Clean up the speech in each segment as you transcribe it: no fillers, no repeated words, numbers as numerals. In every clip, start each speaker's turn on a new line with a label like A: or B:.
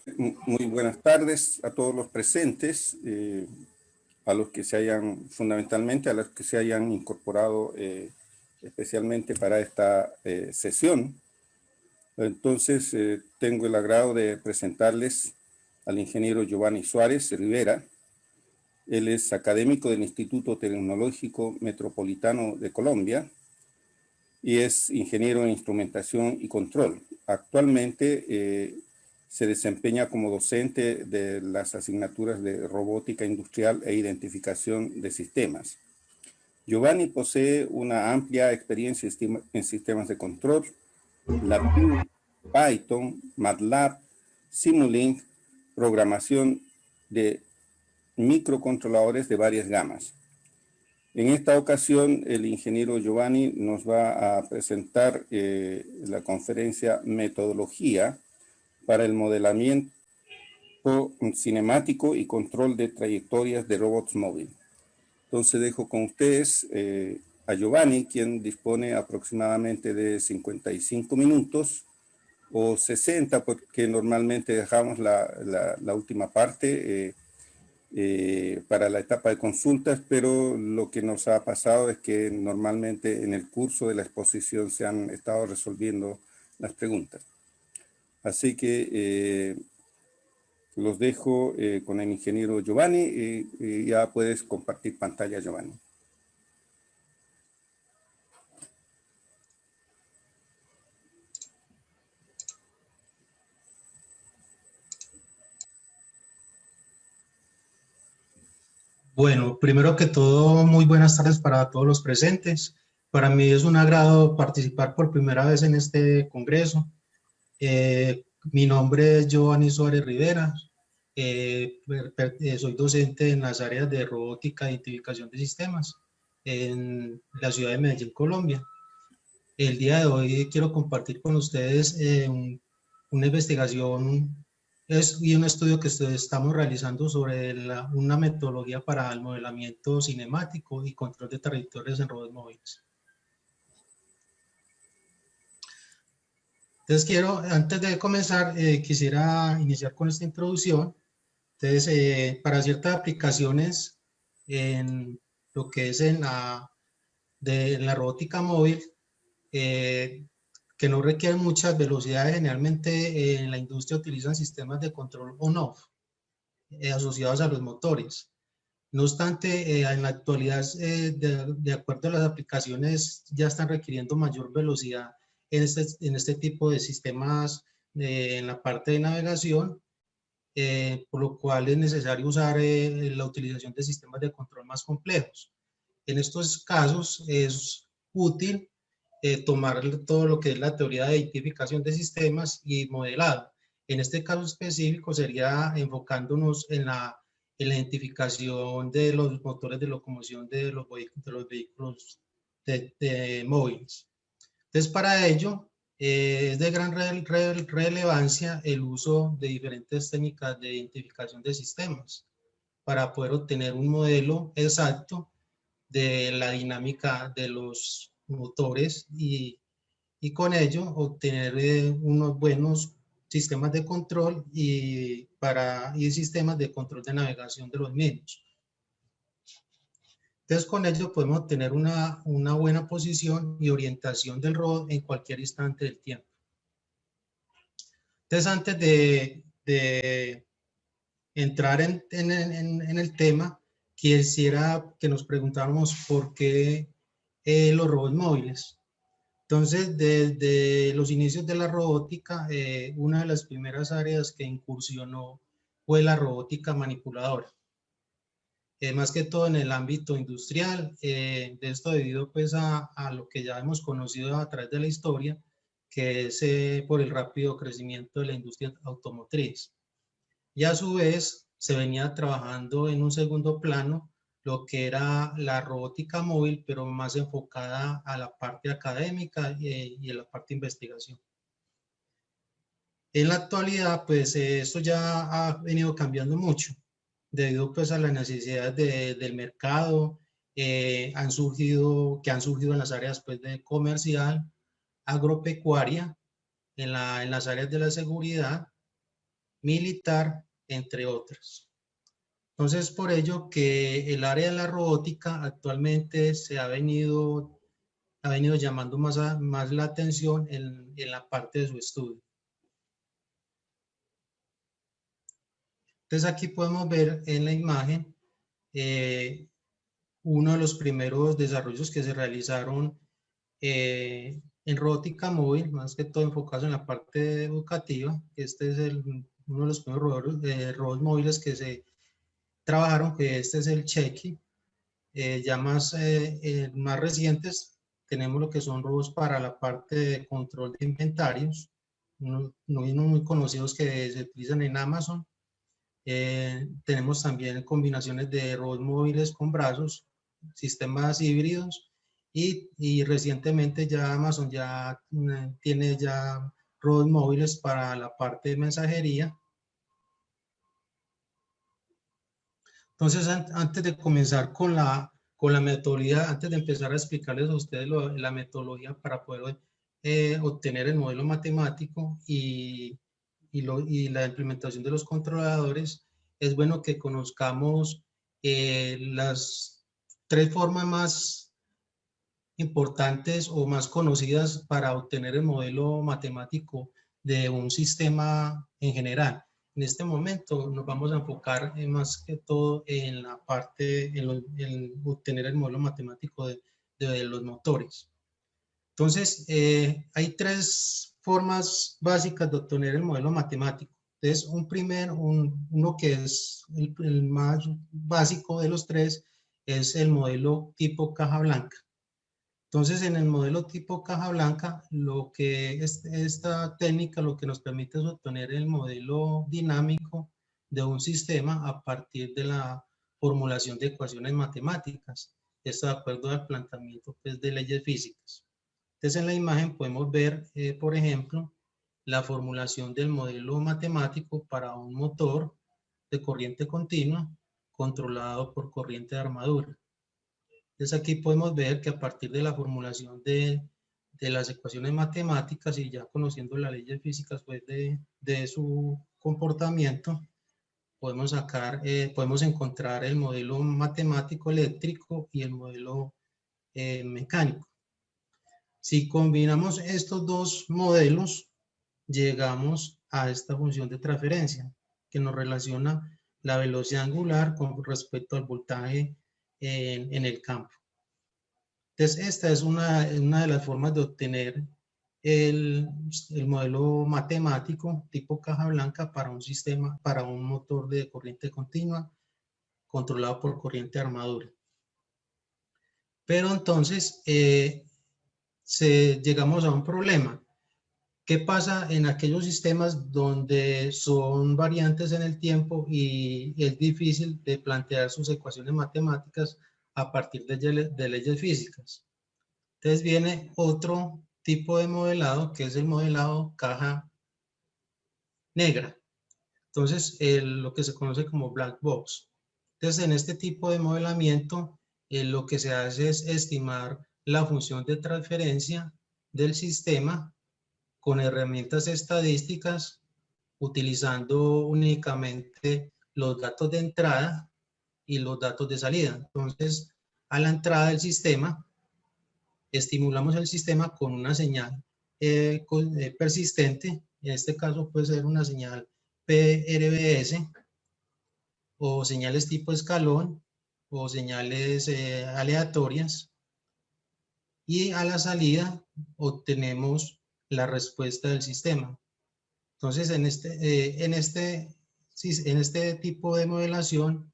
A: Muy buenas tardes a todos los presentes, a los que se hayan, fundamentalmente a los que se hayan incorporado especialmente para esta sesión. Entonces, tengo el agrado de presentarles al ingeniero Giovanni Suárez Rivera. Él es académico del Instituto Tecnológico Metropolitano de Colombia y es ingeniero en instrumentación y control. Actualmente se desempeña como docente de las asignaturas de robótica industrial e identificación de sistemas. Giovanni posee una amplia experiencia en sistemas de control, LabVIEW, Python, MATLAB, Simulink, programación de microcontroladores de varias gamas. En esta ocasión, el ingeniero Giovanni nos va a presentar la conferencia Metodología para el modelamiento cinemático y control de trayectorias de robots móviles. Entonces dejo con ustedes a Giovanni, quien dispone aproximadamente de 55 minutos o 60, porque normalmente dejamos la última parte para la etapa de consultas, pero lo que nos ha pasado es que normalmente en el curso de la exposición se han estado resolviendo las preguntas. Así que los dejo con el ingeniero Giovanni y ya puedes compartir pantalla, Giovanni.
B: Bueno, primero que todo, muy buenas tardes para todos los presentes. Para mí es un agrado participar por primera vez en este congreso. Mi nombre es Giovanni Suárez Rivera. Soy docente en las áreas de robótica e identificación de sistemas en la ciudad de Medellín, Colombia. El día de hoy quiero compartir con ustedes una investigación y un estudio que estamos realizando sobre una metodología para el modelamiento cinemático y control de trayectorias en robots móviles. Entonces antes de comenzar, quisiera iniciar con esta introducción. Entonces, para ciertas aplicaciones en lo que es en la robótica móvil, que no requieren muchas velocidades, generalmente en la industria utilizan sistemas de control on-off asociados a los motores. No obstante, en la actualidad, de acuerdo a las aplicaciones, ya están requiriendo mayor velocidad en este tipo de sistemas en la parte de navegación, por lo cual es necesario usar la utilización de sistemas de control más complejos. En estos casos es útil tomar todo lo que es la teoría de identificación de sistemas y modelado. En este caso específico sería enfocándonos en la identificación de los motores de locomoción de los vehículos móviles. Entonces, para ello, es de gran relevancia el uso de diferentes técnicas de identificación de sistemas para poder obtener un modelo exacto de la dinámica de los motores y con ello obtener unos buenos sistemas de control y sistemas de control de navegación de los mismos. Entonces, con ello podemos obtener una buena posición y orientación del robot en cualquier instante del tiempo. Entonces, antes de entrar en el tema, quisiera que nos preguntáramos por qué los robots móviles. Entonces, desde los inicios de la robótica, una de las primeras áreas que incursionó fue la robótica manipuladora. Más que todo en el ámbito industrial, de esto debido pues a lo que ya hemos conocido a través de la historia, que es por el rápido crecimiento de la industria automotriz. Y a su vez se venía trabajando en un segundo plano lo que era la robótica móvil, pero más enfocada a la parte académica y a la parte de investigación. En la actualidad, pues esto ya ha venido cambiando mucho, debido pues a las necesidades del mercado que han surgido en las áreas pues, de comercial, agropecuaria, en las áreas de la seguridad militar, entre otras. Entonces, por ello que el área de la robótica actualmente se ha venido llamando más la atención en la parte de su estudio. Entonces, aquí podemos ver en la imagen uno de los primeros desarrollos que se realizaron en robótica móvil, más que todo enfocados en la parte educativa. Este es uno de los primeros robots móviles que se trabajaron, que este es el Checky. Ya más recientes tenemos lo que son robots para la parte de control de inventarios, unos muy conocidos que se utilizan en Amazon. Tenemos también combinaciones de robots móviles con brazos, sistemas híbridos, y recientemente ya Amazon ya tiene ya robots móviles para la parte de mensajería. Entonces, antes de comenzar con la metodología, antes de empezar a explicarles a ustedes la metodología para poder obtener el modelo matemático y la implementación de los controladores, es bueno que conozcamos las 3 formas más importantes o más conocidas para obtener el modelo matemático de un sistema en general. En este momento nos vamos a enfocar más que todo en la parte, en obtener el modelo matemático de los motores. Entonces, hay 3 formas básicas de obtener el modelo matemático. Entonces, uno que es el más básico de los 3 es el modelo tipo caja blanca. Entonces, en el modelo tipo caja blanca, esta técnica lo que nos permite es obtener el modelo dinámico de un sistema a partir de la formulación de ecuaciones matemáticas. Esto de acuerdo al planteamiento pues, de leyes físicas. Entonces, en la imagen podemos ver, por ejemplo, la formulación del modelo matemático para un motor de corriente continua controlado por corriente de armadura. Entonces aquí podemos ver que a partir de la formulación de las ecuaciones matemáticas y ya conociendo las leyes físicas pues, de su comportamiento, podemos encontrar el modelo matemático eléctrico y el modelo mecánico. Si combinamos estos 2 modelos, llegamos a esta función de transferencia que nos relaciona la velocidad angular con respecto al voltaje en el campo. Entonces, esta es una de las formas de obtener el modelo matemático tipo caja blanca para un sistema, para un motor de corriente continua controlado por corriente de armadura. Pero entonces, llegamos a un problema. ¿Qué pasa en aquellos sistemas donde son variantes en el tiempo y es difícil de plantear sus ecuaciones matemáticas a partir de leyes físicas? Entonces viene otro tipo de modelado que es el modelado caja negra. Entonces, lo que se conoce como black box. Entonces, en este tipo de modelamiento, lo que se hace es estimar la función de transferencia del sistema con herramientas estadísticas, utilizando únicamente los datos de entrada y los datos de salida. Entonces, a la entrada del sistema, estimulamos el sistema con una señal persistente. En este caso puede ser una señal PRBS o señales tipo escalón o señales aleatorias. Y a la salida obtenemos la respuesta del sistema. Entonces, en este tipo de modelación,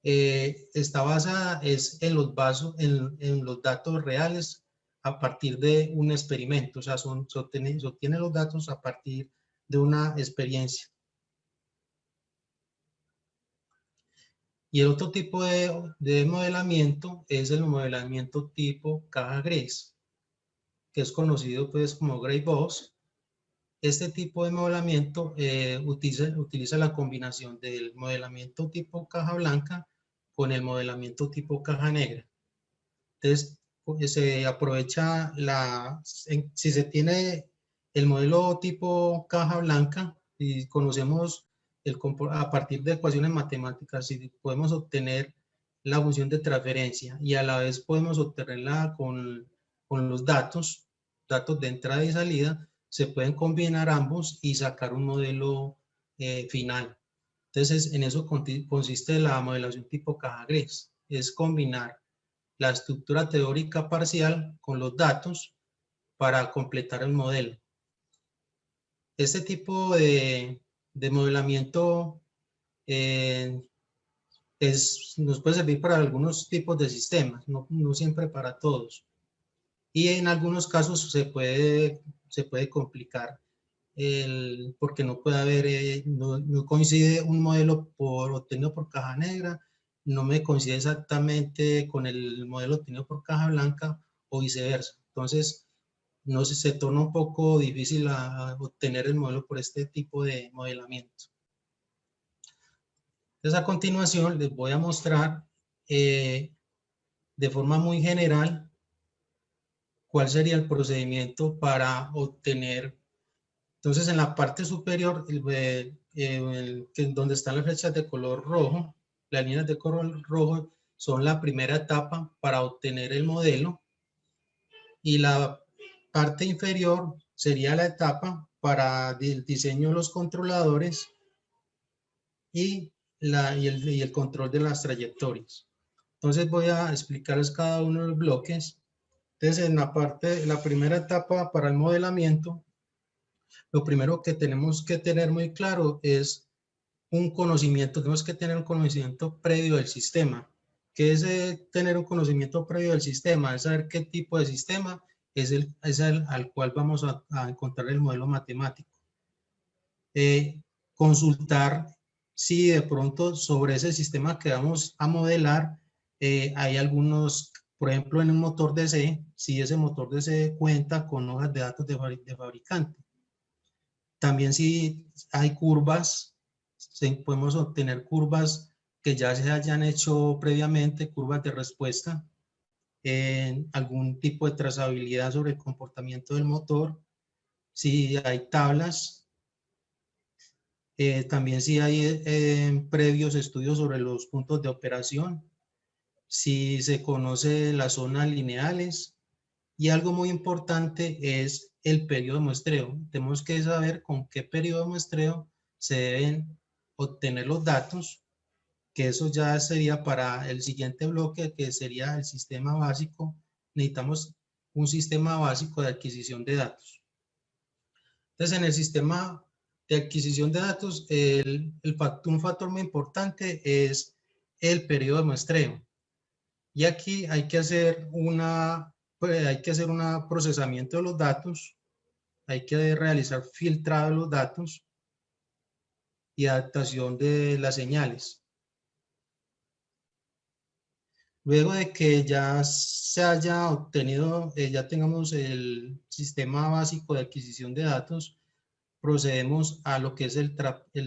B: está basada en los datos reales a partir de un experimento. O sea, se obtienen los datos a partir de una experiencia. Y el otro tipo de modelamiento es el modelamiento tipo caja gris, que es conocido pues como gray box. Este tipo de modelamiento utiliza la combinación del modelamiento tipo caja blanca con el modelamiento tipo caja negra. Entonces, se aprovecha si se tiene el modelo tipo caja blanca, si conocemos a partir de ecuaciones matemáticas, si podemos obtener la función de transferencia y a la vez podemos obtenerla con los datos de entrada y salida, se pueden combinar ambos y sacar un modelo final. Entonces, en eso consiste la modelación tipo caja gris, es combinar la estructura teórica parcial con los datos para completar el modelo. Este tipo de modelamiento nos puede servir para algunos tipos de sistemas, no siempre para todos. Y en algunos casos se puede complicar porque no puede haber, no coincide un modelo obtenido por caja negra, no me coincide exactamente con el modelo obtenido por caja blanca o viceversa. Entonces, no sé, se torna un poco difícil obtener el modelo por este tipo de modelamiento. Entonces, a continuación les voy a mostrar de forma muy general cuál sería el procedimiento para obtener. Entonces, en la parte superior, donde están las flechas de color rojo, las líneas de color rojo son la primera etapa para obtener el modelo, y la parte inferior sería la etapa para el diseño de los controladores y el control de las trayectorias. Entonces voy a explicarles cada uno de los bloques. Entonces, en la primera etapa para el modelamiento, lo primero que tenemos que tener muy claro es tenemos que tener un conocimiento previo del sistema. ¿Qué es tener un conocimiento previo del sistema? Es saber qué tipo de sistema es el al cual vamos a encontrar el modelo matemático. Consultar si de pronto sobre ese sistema que vamos a modelar hay algunos, por ejemplo, en un motor DC, si ese motor DC cuenta con hojas de datos de fabricante. También si hay curvas, podemos obtener curvas que ya se hayan hecho previamente, curvas de respuesta, en algún tipo de trazabilidad sobre el comportamiento del motor, si hay tablas, también si hay previos estudios sobre los puntos de operación, si se conoce las zonas lineales, y algo muy importante es el periodo de muestreo. Tenemos que saber con qué periodo de muestreo se deben obtener los datos, que eso ya sería para el siguiente bloque, que sería el sistema básico. Necesitamos un sistema básico de adquisición de datos. Entonces, en el sistema de adquisición de datos, un factor muy importante es el periodo de muestreo. Y aquí hay que hacer un procesamiento de los datos, hay que realizar filtrado de los datos y adaptación de las señales. Luego de que ya se haya obtenido, ya tengamos el sistema básico de adquisición de datos, procedemos a lo que es el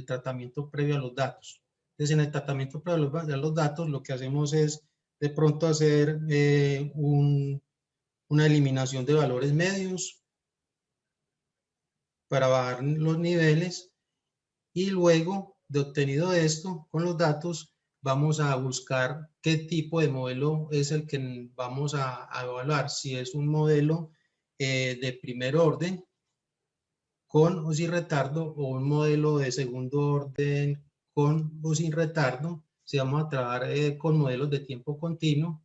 B: tratamiento previo a los datos. Entonces, en el tratamiento previo a los datos, lo que hacemos es de pronto hacer una eliminación de valores medios para bajar los niveles, y luego de obtenido esto con los datos vamos a buscar qué tipo de modelo es el que vamos a evaluar, si es un modelo de primer orden con o sin retardo, o un modelo de segundo orden con o sin retardo, si vamos a trabajar con modelos de tiempo continuo,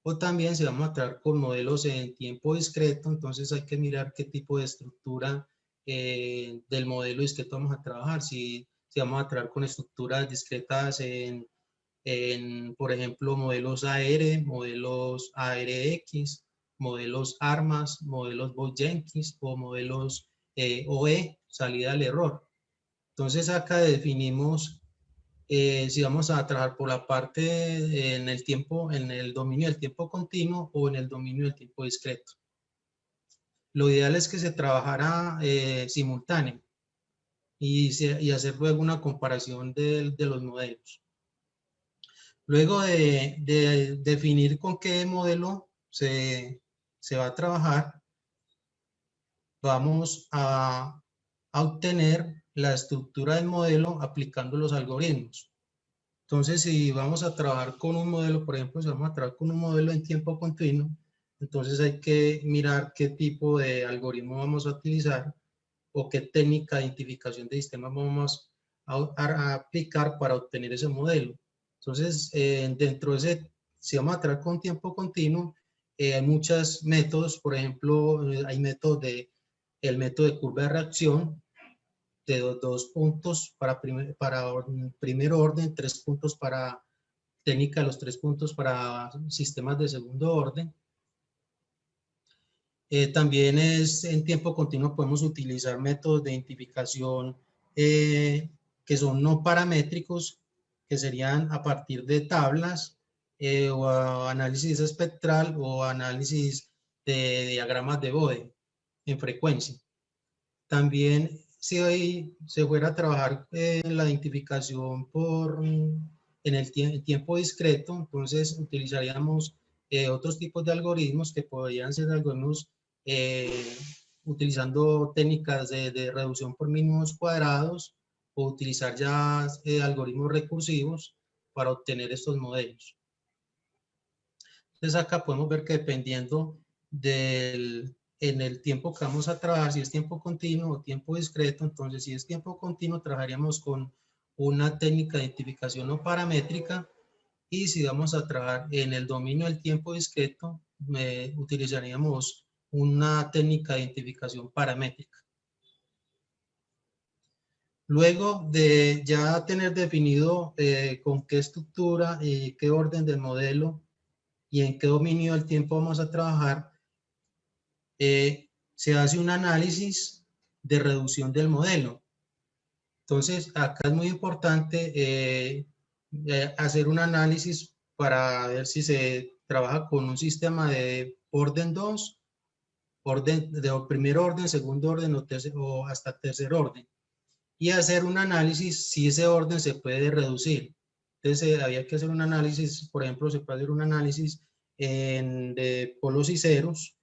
B: o también si vamos a trabajar con modelos en tiempo discreto. Entonces hay que mirar qué tipo de estructura del modelo discreto vamos a trabajar, si vamos a trabajar con estructuras discretas por ejemplo, modelos AR, modelos ARX, modelos ARMAS, modelos Boyd-Jenkins o modelos OE, salida al error. Entonces acá definimos si vamos a trabajar por la parte en el dominio del tiempo continuo o en el dominio del tiempo discreto. Lo ideal es que se trabajara simultáneo y hacer luego una comparación de los modelos. Luego de definir con qué modelo se va a trabajar, vamos a obtener la estructura del modelo aplicando los algoritmos. Entonces, si vamos a trabajar con un modelo, por ejemplo, si vamos a trabajar con un modelo en tiempo continuo, entonces hay que mirar qué tipo de algoritmo vamos a utilizar o qué técnica de identificación de sistemas vamos a aplicar para obtener ese modelo. Entonces, dentro de ese, si vamos a trabajar con tiempo continuo, hay muchos métodos, por ejemplo, hay métodos el método de curva de reacción, de dos puntos para primer orden, 3 puntos para técnica de los 3 puntos para sistemas de segundo orden. También en tiempo continuo podemos utilizar métodos de identificación que son no paramétricos, que serían a partir de tablas o análisis espectral o análisis de diagramas de Bode en frecuencia. También si hoy se fuera a trabajar en la identificación en el tiempo discreto, entonces utilizaríamos otros tipos de algoritmos que podrían ser algoritmos utilizando técnicas de reducción por mínimos cuadrados o utilizar ya algoritmos recursivos para obtener estos modelos. Entonces acá podemos ver que dependiendo en el tiempo que vamos a trabajar, si es tiempo continuo o tiempo discreto, entonces si es tiempo continuo trabajaríamos con una técnica de identificación no paramétrica, y si vamos a trabajar en el dominio del tiempo discreto, utilizaríamos una técnica de identificación paramétrica. Luego de ya tener definido con qué estructura y qué orden del modelo y en qué dominio del tiempo vamos a trabajar, se hace un análisis de reducción del modelo. Entonces, acá es muy importante hacer un análisis para ver si se trabaja con un sistema de orden 2, orden de primer orden, segundo orden o hasta tercer orden. Y hacer un análisis si ese orden se puede reducir. Entonces, había que hacer un análisis, por ejemplo, se puede hacer un análisis de polos y ceros,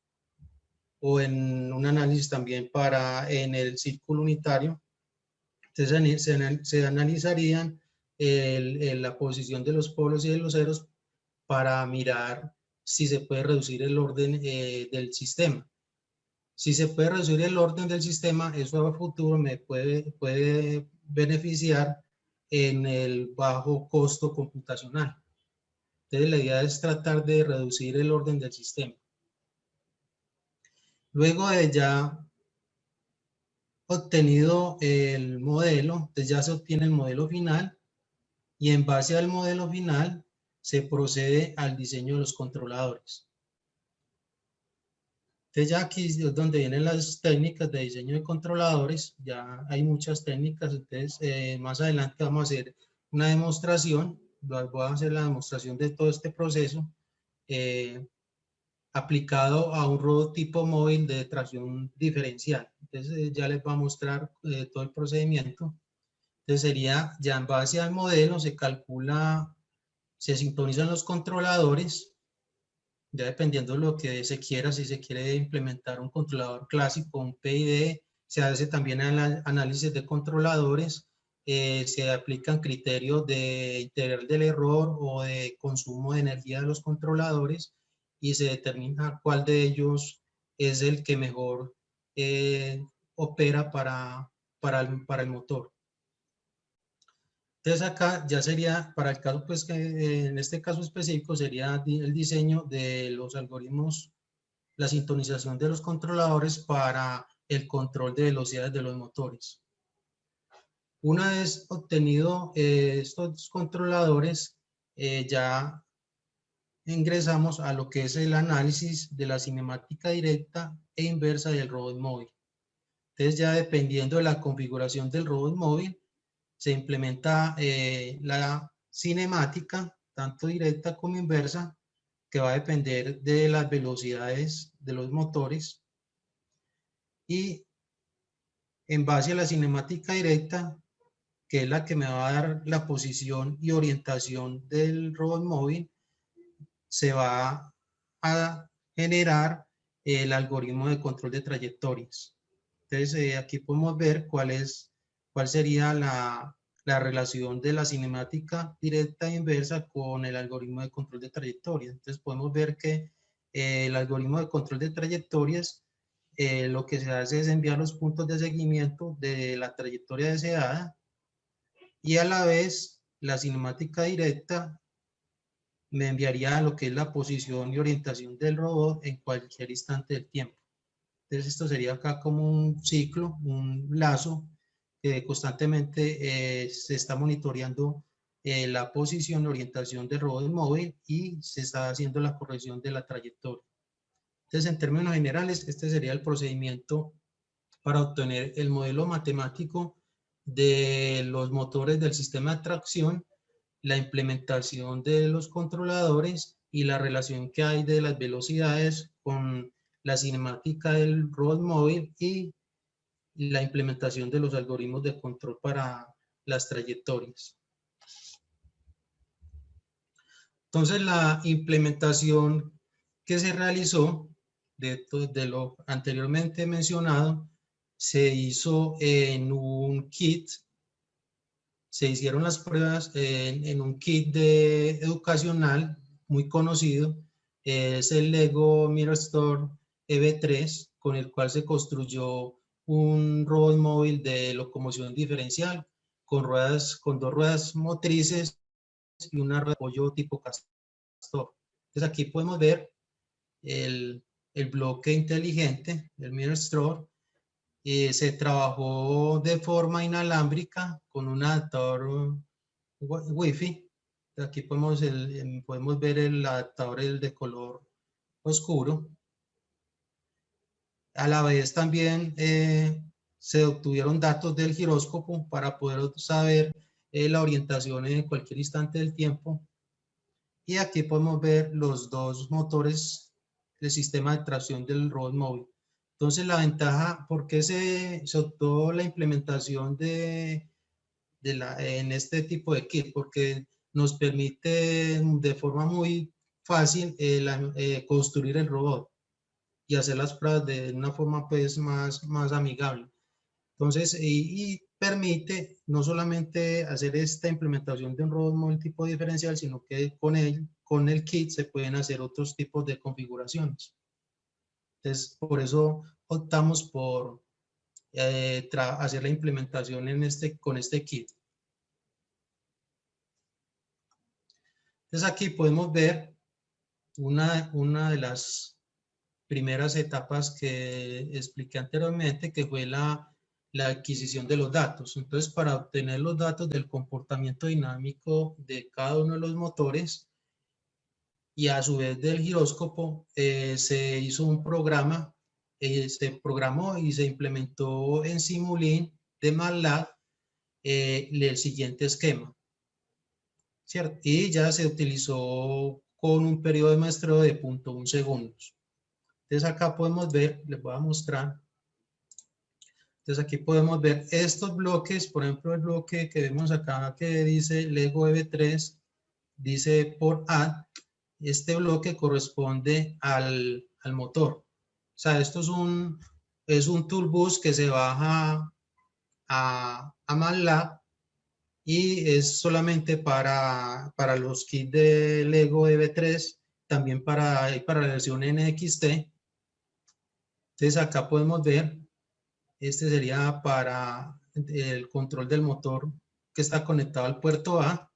B: o en un análisis también en el círculo unitario. Entonces se analizarían la posición de los polos y de los ceros para mirar si se puede reducir el orden del sistema. Si se puede reducir el orden del sistema, eso a futuro me puede beneficiar en el bajo costo computacional. Entonces la idea es tratar de reducir el orden del sistema. Luego de ya obtenido el modelo, entonces ya se obtiene el modelo final, y en base al modelo final se procede al diseño de los controladores. Entonces ya aquí es donde vienen las técnicas de diseño de controladores. Ya hay muchas técnicas, entonces más adelante vamos a hacer una demostración. Voy a hacer la demostración de todo este proceso aplicado a un robot tipo móvil de tracción diferencial. Entonces ya les voy a mostrar todo el procedimiento. Entonces sería, ya en base al modelo se calcula, se sintonizan los controladores, ya dependiendo de lo que se quiera, si se quiere implementar un controlador clásico, un PID, se hace también el análisis de controladores, se aplican criterios de integral del error o de consumo de energía de los controladores, y se determina cuál de ellos es el que mejor opera para el motor. Entonces acá ya sería, para el caso, pues que en este caso específico sería el diseño de los algoritmos, la sintonización de los controladores para el control de velocidades de los motores. Una vez obtenido estos controladores, ya ingresamos a lo que es el análisis de la cinemática directa e inversa del robot móvil. Entonces ya dependiendo de la configuración del robot móvil, se implementa la cinemática, tanto directa como inversa, que va a depender de las velocidades de los motores. Y en base a la cinemática directa, que es la que me va a dar la posición y orientación del robot móvil, se va a generar el algoritmo de control de trayectorias. Entonces aquí podemos ver cuál es cuál sería la relación de la cinemática directa e inversa con el algoritmo de control de trayectorias. Entonces podemos ver que el algoritmo de control de trayectorias lo que se hace es enviar los puntos de seguimiento de la trayectoria deseada y a la vez la cinemática directa me enviaría lo que es la posición y orientación del robot en cualquier instante del tiempo. Entonces esto sería acá como un ciclo, un lazo que constantemente se está monitoreando la posición y orientación del robot móvil y se está haciendo la corrección de la trayectoria. Entonces, en términos generales, este sería el procedimiento para obtener el modelo matemático de los motores del sistema de tracción, la implementación de los controladores y la relación que hay de las velocidades con la cinemática del robot móvil y la implementación de los algoritmos de control para las trayectorias. Entonces, la implementación que se realizó de lo anteriormente mencionado se hizo en un kit, se hicieron las pruebas en un kit educacional muy conocido, es el Lego MirrorStore EV3, con el cual se construyó un robot móvil de locomoción diferencial con dos ruedas motrices y una rueda de apoyo tipo castor. Entonces aquí podemos ver el bloque inteligente, el MirrorStore. Se trabajó de forma inalámbrica con un adaptador Wi-Fi. Aquí podemos ver el adaptador de color oscuro. A la vez también se obtuvieron datos del giróscopo para poder saber la orientación en cualquier instante del tiempo. Y aquí podemos ver los dos motores del sistema de tracción del robot móvil. Entonces la ventaja, ¿por qué se optó la implementación en este tipo de kit? Porque nos permite de forma muy fácil construir el robot y hacer las pruebas de una forma pues más amigable. Entonces, y permite no solamente hacer esta implementación de un robot móvil tipo diferencial, sino que con el kit se pueden hacer otros tipos de configuraciones. Entonces, por eso optamos por hacer la implementación con este kit. Entonces, aquí podemos ver una de las primeras etapas que expliqué anteriormente, que fue la adquisición de los datos. Entonces, para obtener los datos del comportamiento dinámico de cada uno de los motores y a su vez del giróscopo, se hizo un programa, se programó y se implementó en Simulink de MATLAB el siguiente esquema, ¿cierto? Y ya se utilizó con un periodo de muestreo de 0.1 segundos. Entonces acá podemos ver, les voy a mostrar. Entonces aquí podemos ver estos bloques, por ejemplo el bloque que vemos acá que dice Lego EV3, dice por add, este bloque corresponde al motor. O sea, esto es un toolbus que se baja a MATLAB y es solamente para los kits de Lego EV3, también para la versión NXT. Entonces acá podemos ver, este sería para el control del motor que está conectado al puerto A.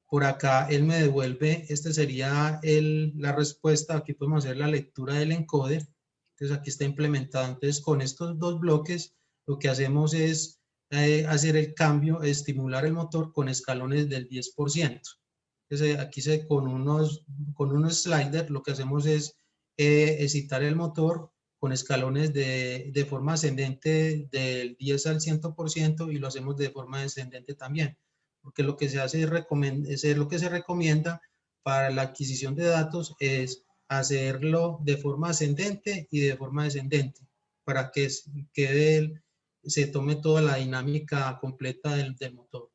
B: Por acá él me devuelve, este sería la respuesta, aquí podemos hacer la lectura del encoder. Entonces aquí está implementado. Entonces con estos dos bloques lo que hacemos es hacer el cambio, estimular el motor con escalones del 10%. Entonces aquí con unos sliders lo que hacemos es excitar el motor con escalones de forma ascendente del 10 al 100% y lo hacemos de forma descendente también, porque lo que se hace es lo que se recomienda para la adquisición de datos es hacerlo de forma ascendente y de forma descendente para que se tome toda la dinámica completa del motor.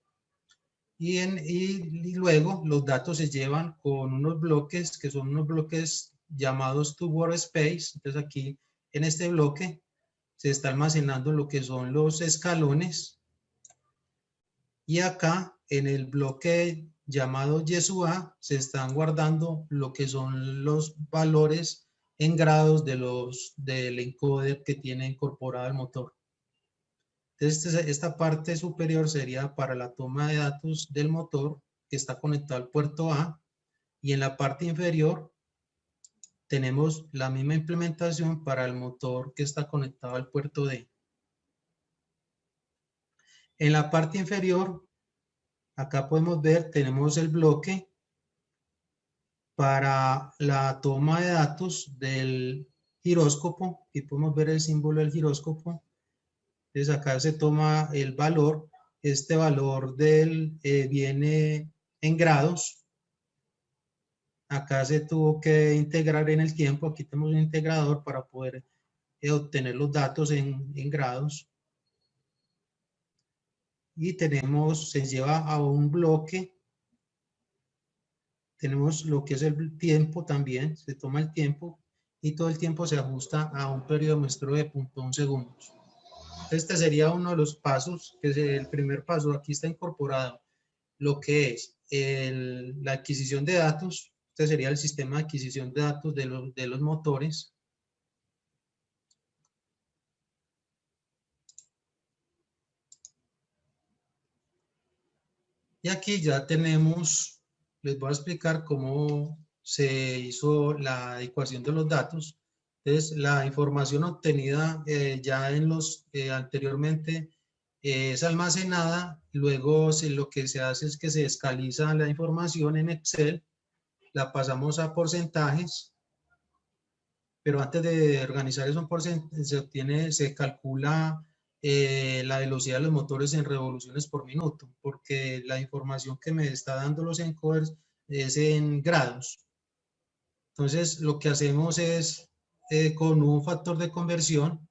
B: Y luego los datos se llevan con unos bloques que son unos bloques llamados to word space. Entonces aquí en este bloque se está almacenando lo que son los escalones, y acá en el bloque llamado YesUA se están guardando lo que son los valores en grados del encoder que tiene incorporado el motor. Entonces, esta parte superior sería para la toma de datos del motor que está conectado al puerto A, y en la parte inferior tenemos la misma implementación para el motor que está conectado al puerto D. En la parte inferior, acá podemos ver, tenemos el bloque para la toma de datos del giróscopo, y podemos ver el símbolo del giróscopo. Entonces acá se toma el valor, este valor viene en grados. Acá se tuvo que integrar en el tiempo, aquí tenemos un integrador para poder obtener los datos en grados. Y se lleva a un bloque, tenemos lo que es el tiempo también, se toma el tiempo y todo el tiempo se ajusta a un periodo muestreo de 0.1 segundos. Este sería uno de los pasos, que es el primer paso. Aquí está incorporado lo que es la adquisición de datos. Este sería el sistema de adquisición de datos de los motores. Y aquí ya tenemos, les voy a explicar cómo se hizo la ecuación de los datos. Entonces, la información obtenida ya anteriormente es almacenada. Luego lo que se hace es que se escaliza la información en Excel, la pasamos a porcentajes, pero antes de organizar esos porcentajes se calcula la velocidad de los motores en revoluciones por minuto, porque la información que me está dando los encoders es en grados. Entonces, lo que hacemos es, con un factor de conversión,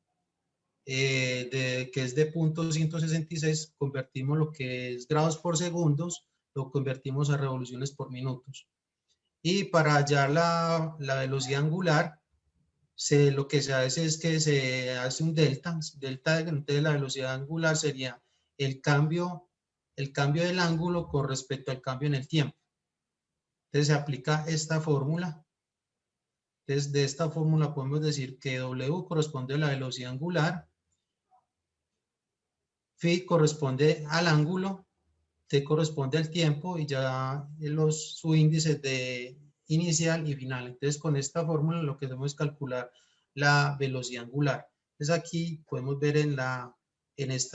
B: que es de 0.166, convertimos lo que es grados por segundos, lo convertimos a revoluciones por minutos. Y para hallar la velocidad angular, lo que se hace es que se hace un delta de la velocidad angular sería el cambio del ángulo con respecto al cambio en el tiempo. Entonces se aplica esta fórmula. Entonces de esta fórmula podemos decir que W corresponde a la velocidad angular, phi corresponde al ángulo, T corresponde al tiempo y ya su índice de inicial y final. Entonces con esta fórmula lo que hacemos es calcular la velocidad angular. Entonces aquí podemos ver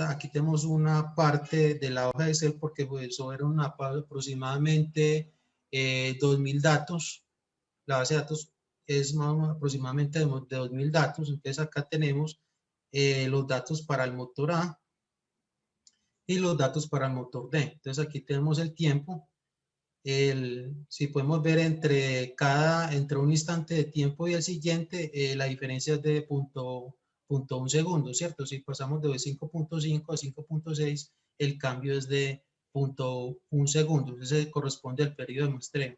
B: aquí tenemos una parte de la hoja de Excel, porque pues eso era aproximadamente 2000 datos. La base de datos es aproximadamente de 2000 datos. Entonces acá tenemos los datos para el motor A y los datos para el motor D. Entonces aquí tenemos el tiempo. Si podemos ver entre un instante de tiempo y el siguiente, la diferencia es de 0.1 segundo, ¿cierto? Si pasamos de 5.5 a 5.6, el cambio es de 0.1 segundo. Ese corresponde al periodo de muestreo.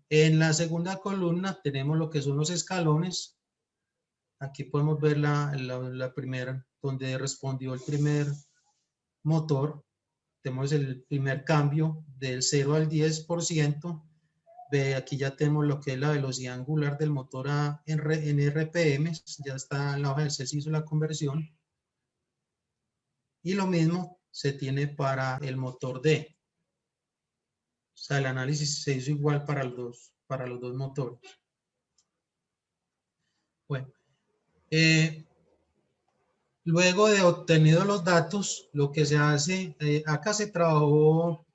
B: En la segunda columna tenemos lo que son los escalones. Aquí podemos ver la primera, donde respondió el primer motor. Tenemos el primer cambio del 0 al 10%. Aquí ya tenemos lo que es la velocidad angular del motor en RPM. Ya está en la hoja del C, se hizo la conversión. Y lo mismo se tiene para el motor D. O sea, el análisis se hizo igual para los dos motores. Bueno, luego de obtenido los datos, lo que se hace, acá se trabajó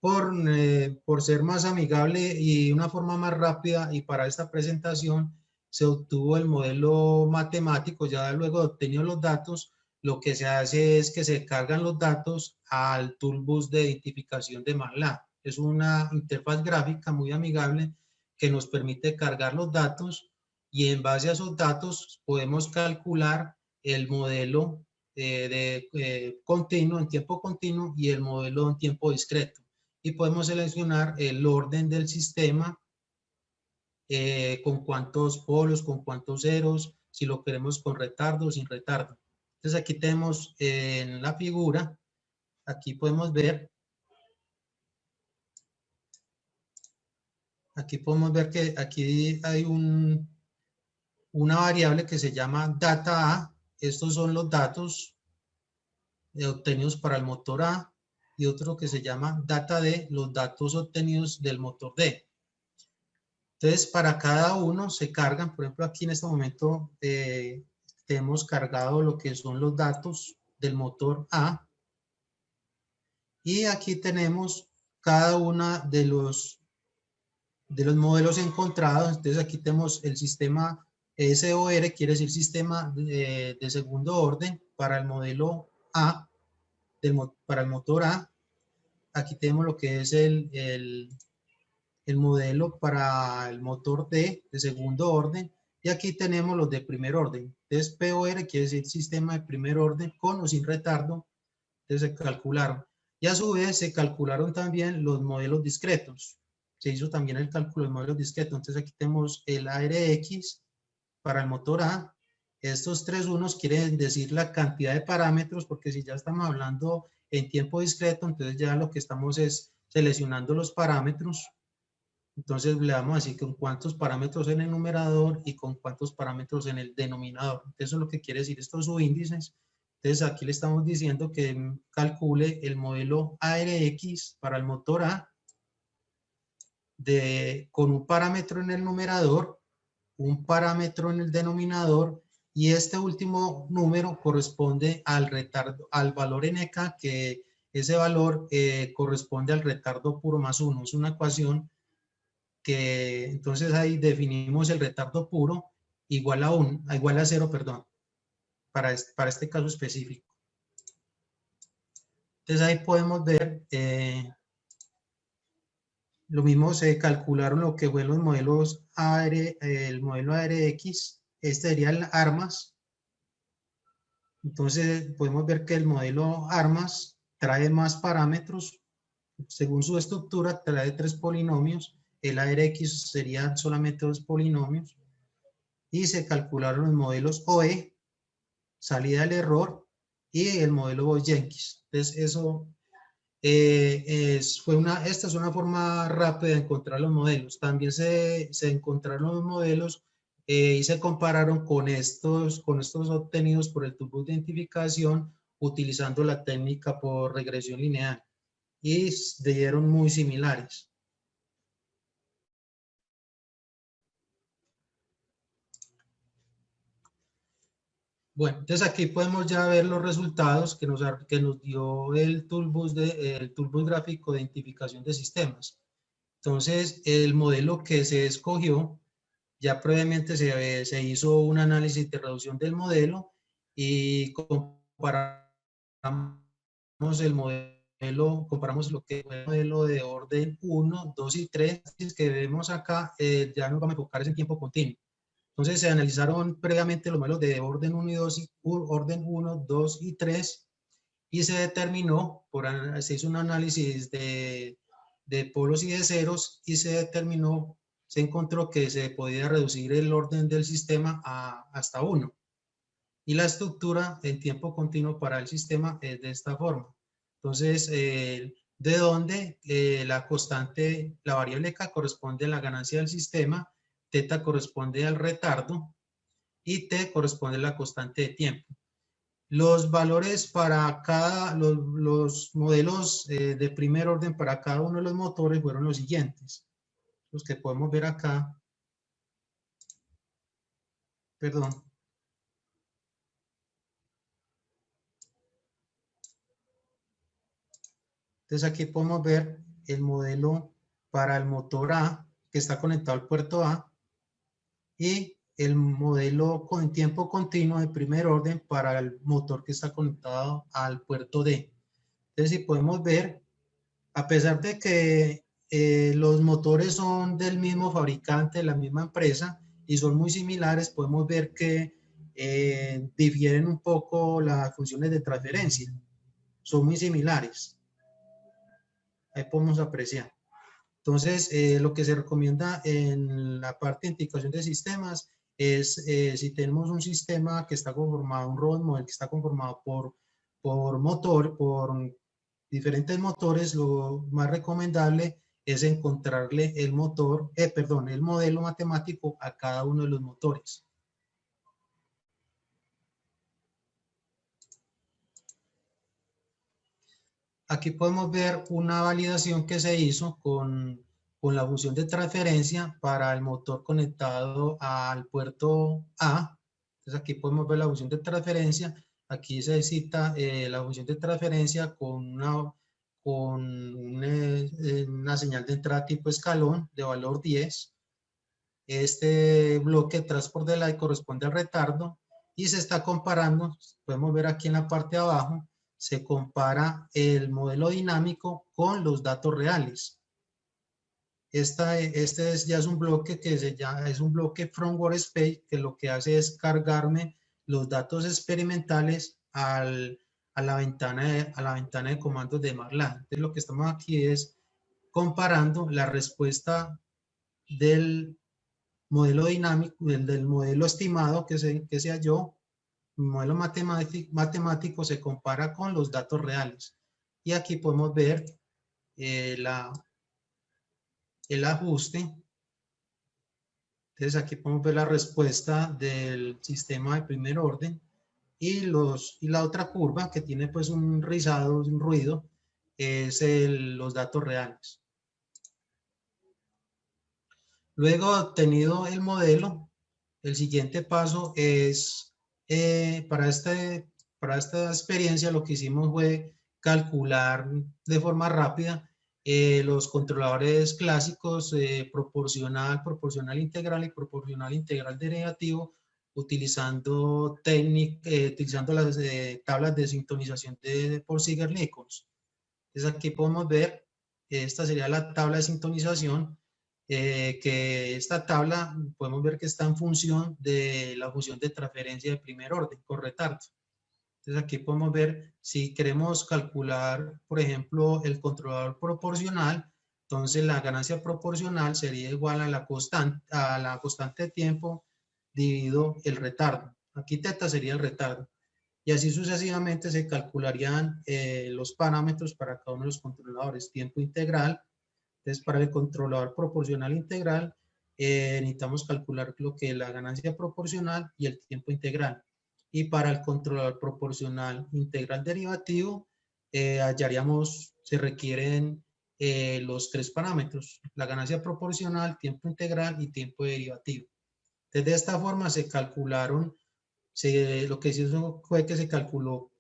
B: por ser más amigable y una forma más rápida, y para esta presentación se obtuvo el modelo matemático. Ya luego de obtenido los datos, lo que se hace es que se cargan los datos al toolbus de identificación de MATLAB. Es una interfaz gráfica muy amigable que nos permite cargar los datos, y en base a esos datos podemos calcular el modelo continuo, en tiempo continuo, y el modelo en tiempo discreto. Y podemos seleccionar el orden del sistema, con cuántos polos, con cuántos ceros, si lo queremos con retardo o sin retardo. Entonces aquí tenemos en la figura, aquí podemos ver, que aquí hay una variable que se llama data A. Estos son los datos obtenidos para el motor A, y otro que se llama data D, los datos obtenidos del motor D. Entonces, para cada uno se cargan, por ejemplo, aquí en este momento tenemos cargado lo que son los datos del motor A, y aquí tenemos cada uno de los modelos encontrados. Entonces, aquí tenemos el sistema SOR, quiere decir sistema de segundo orden para el modelo A, para el motor A. Aquí tenemos lo que es el modelo para el motor D de segundo orden, y aquí tenemos los de primer orden. Entonces POR quiere decir sistema de primer orden con o sin retardo. Entonces se calcularon, y a su vez se calcularon también los modelos discretos. Se hizo también el cálculo de modelos discretos. Entonces aquí tenemos el ARX para el motor A. Estos tres unos quieren decir la cantidad de parámetros, porque si ya estamos hablando en tiempo discreto, entonces ya lo que estamos es seleccionando los parámetros. Entonces le vamos a decir con cuántos parámetros en el numerador y con cuántos parámetros en el denominador. Eso es lo que quiere decir estos subíndices. Entonces aquí le estamos diciendo que calcule el modelo ARX para el motor A con un parámetro en el numerador, un parámetro en el denominador, y este último número corresponde al retardo, al valor NK, que ese valor corresponde al retardo puro más 1. Es una ecuación que entonces ahí definimos el retardo puro igual a 0, perdón, para este caso específico. Entonces ahí podemos ver, lo mismo se calcularon lo que fue los modelos el modelo ARX, este sería el ARMAS. Entonces podemos ver que el modelo ARMAS trae más parámetros, según su estructura trae 3 polinomios, el ARX serían solamente 2 polinomios, y se calcularon los modelos OE, salida del error, y el modelo Boyd-Jenkins. Entonces eso esta es una forma rápida de encontrar los modelos. También se encontraron los modelos y se compararon con estos obtenidos por el tubo de identificación utilizando la técnica por regresión lineal, y dieron muy similares. Bueno, entonces aquí podemos ya ver los resultados que nos dio el toolbox gráfico de identificación de sistemas. Entonces, el modelo que se escogió, ya previamente se hizo un análisis de reducción del modelo y comparamos lo que es el modelo de orden 1, 2 y 3, que vemos acá, ya nos vamos a enfocar en tiempo continuo. Entonces se analizaron previamente los modelos de orden 1 y 2, orden 1, 2 y 3, y se determinó, se hizo un análisis de polos y de ceros, y se encontró que se podía reducir el orden del sistema hasta 1. Y la estructura en tiempo continuo para el sistema es de esta forma. Entonces, de donde la constante, la variable K corresponde a la ganancia del sistema, θ corresponde al retardo, y T corresponde a la constante de tiempo. Los valores para los modelos de primer orden para cada uno de los motores fueron los siguientes. Los que podemos ver acá. Perdón. Entonces aquí podemos ver el modelo para el motor A, que está conectado al puerto A, y el modelo con tiempo continuo de primer orden para el motor que está conectado al puerto D. Entonces, si podemos ver, a pesar de que los motores son del mismo fabricante, de la misma empresa, y son muy similares, podemos ver que difieren un poco las funciones de transferencia. Son muy similares. Ahí podemos apreciar. Entonces, lo que se recomienda en la parte de identificación de sistemas es si tenemos un sistema que está conformado, un robot model que está conformado por diferentes motores, lo más recomendable es encontrarle el el modelo matemático a cada uno de los motores. Aquí podemos ver una validación que se hizo con la función de transferencia para el motor conectado al puerto A. Entonces aquí podemos ver la función de transferencia. Aquí se cita la función de transferencia con una señal de entrada tipo escalón de valor 10. Este bloque transport delay corresponde al retardo y se está comparando, podemos ver aquí en la parte de abajo, se compara el modelo dinámico con los datos reales. Este ya es un bloque es un bloque from workspace, que lo que hace es cargarme los datos experimentales a la ventana de comandos de MATLAB. Entonces lo que estamos aquí es comparando la respuesta del modelo dinámico, del modelo estimado que se halló, el modelo matemático se compara con los datos reales. Y aquí podemos ver el ajuste. Entonces aquí podemos ver la respuesta del sistema de primer orden y la otra curva que tiene pues un rizado, un ruido, es los datos reales. Luego de obtenido el modelo, el siguiente paso es, para esta experiencia lo que hicimos fue calcular de forma rápida los controladores clásicos proporcional integral y proporcional integral derivativo, utilizando las tablas de sintonización por Ziegler-Nichols. Entonces aquí podemos ver, esta sería la tabla de sintonización, que esta tabla podemos ver que está en función de la función de transferencia de primer orden con retardo. Entonces aquí podemos ver si queremos calcular, por ejemplo, el controlador proporcional, entonces la ganancia proporcional sería igual a la constante de tiempo dividido el retardo. Aquí teta sería el retardo. Y así sucesivamente se calcularían los parámetros para cada uno de los controladores. Tiempo integral. Entonces, para el controlador proporcional integral, necesitamos calcular lo que es la ganancia proporcional y el tiempo integral. Y para el controlador proporcional integral derivativo, se requieren los tres parámetros: la ganancia proporcional, tiempo integral y tiempo derivativo. Entonces, de esta forma se calcularon, lo que se hizo fue que se calculó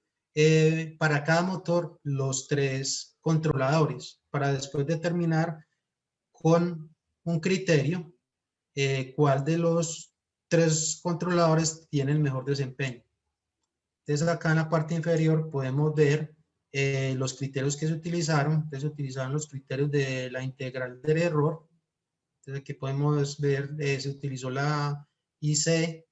B: para cada motor los tres controladores, para después determinar con un criterio cuál de los tres controladores tiene el mejor desempeño. Entonces acá en la parte inferior podemos ver los criterios que se utilizaron. Entonces se utilizaron los criterios de la integral del error. Entonces aquí podemos ver, se utilizó la IC,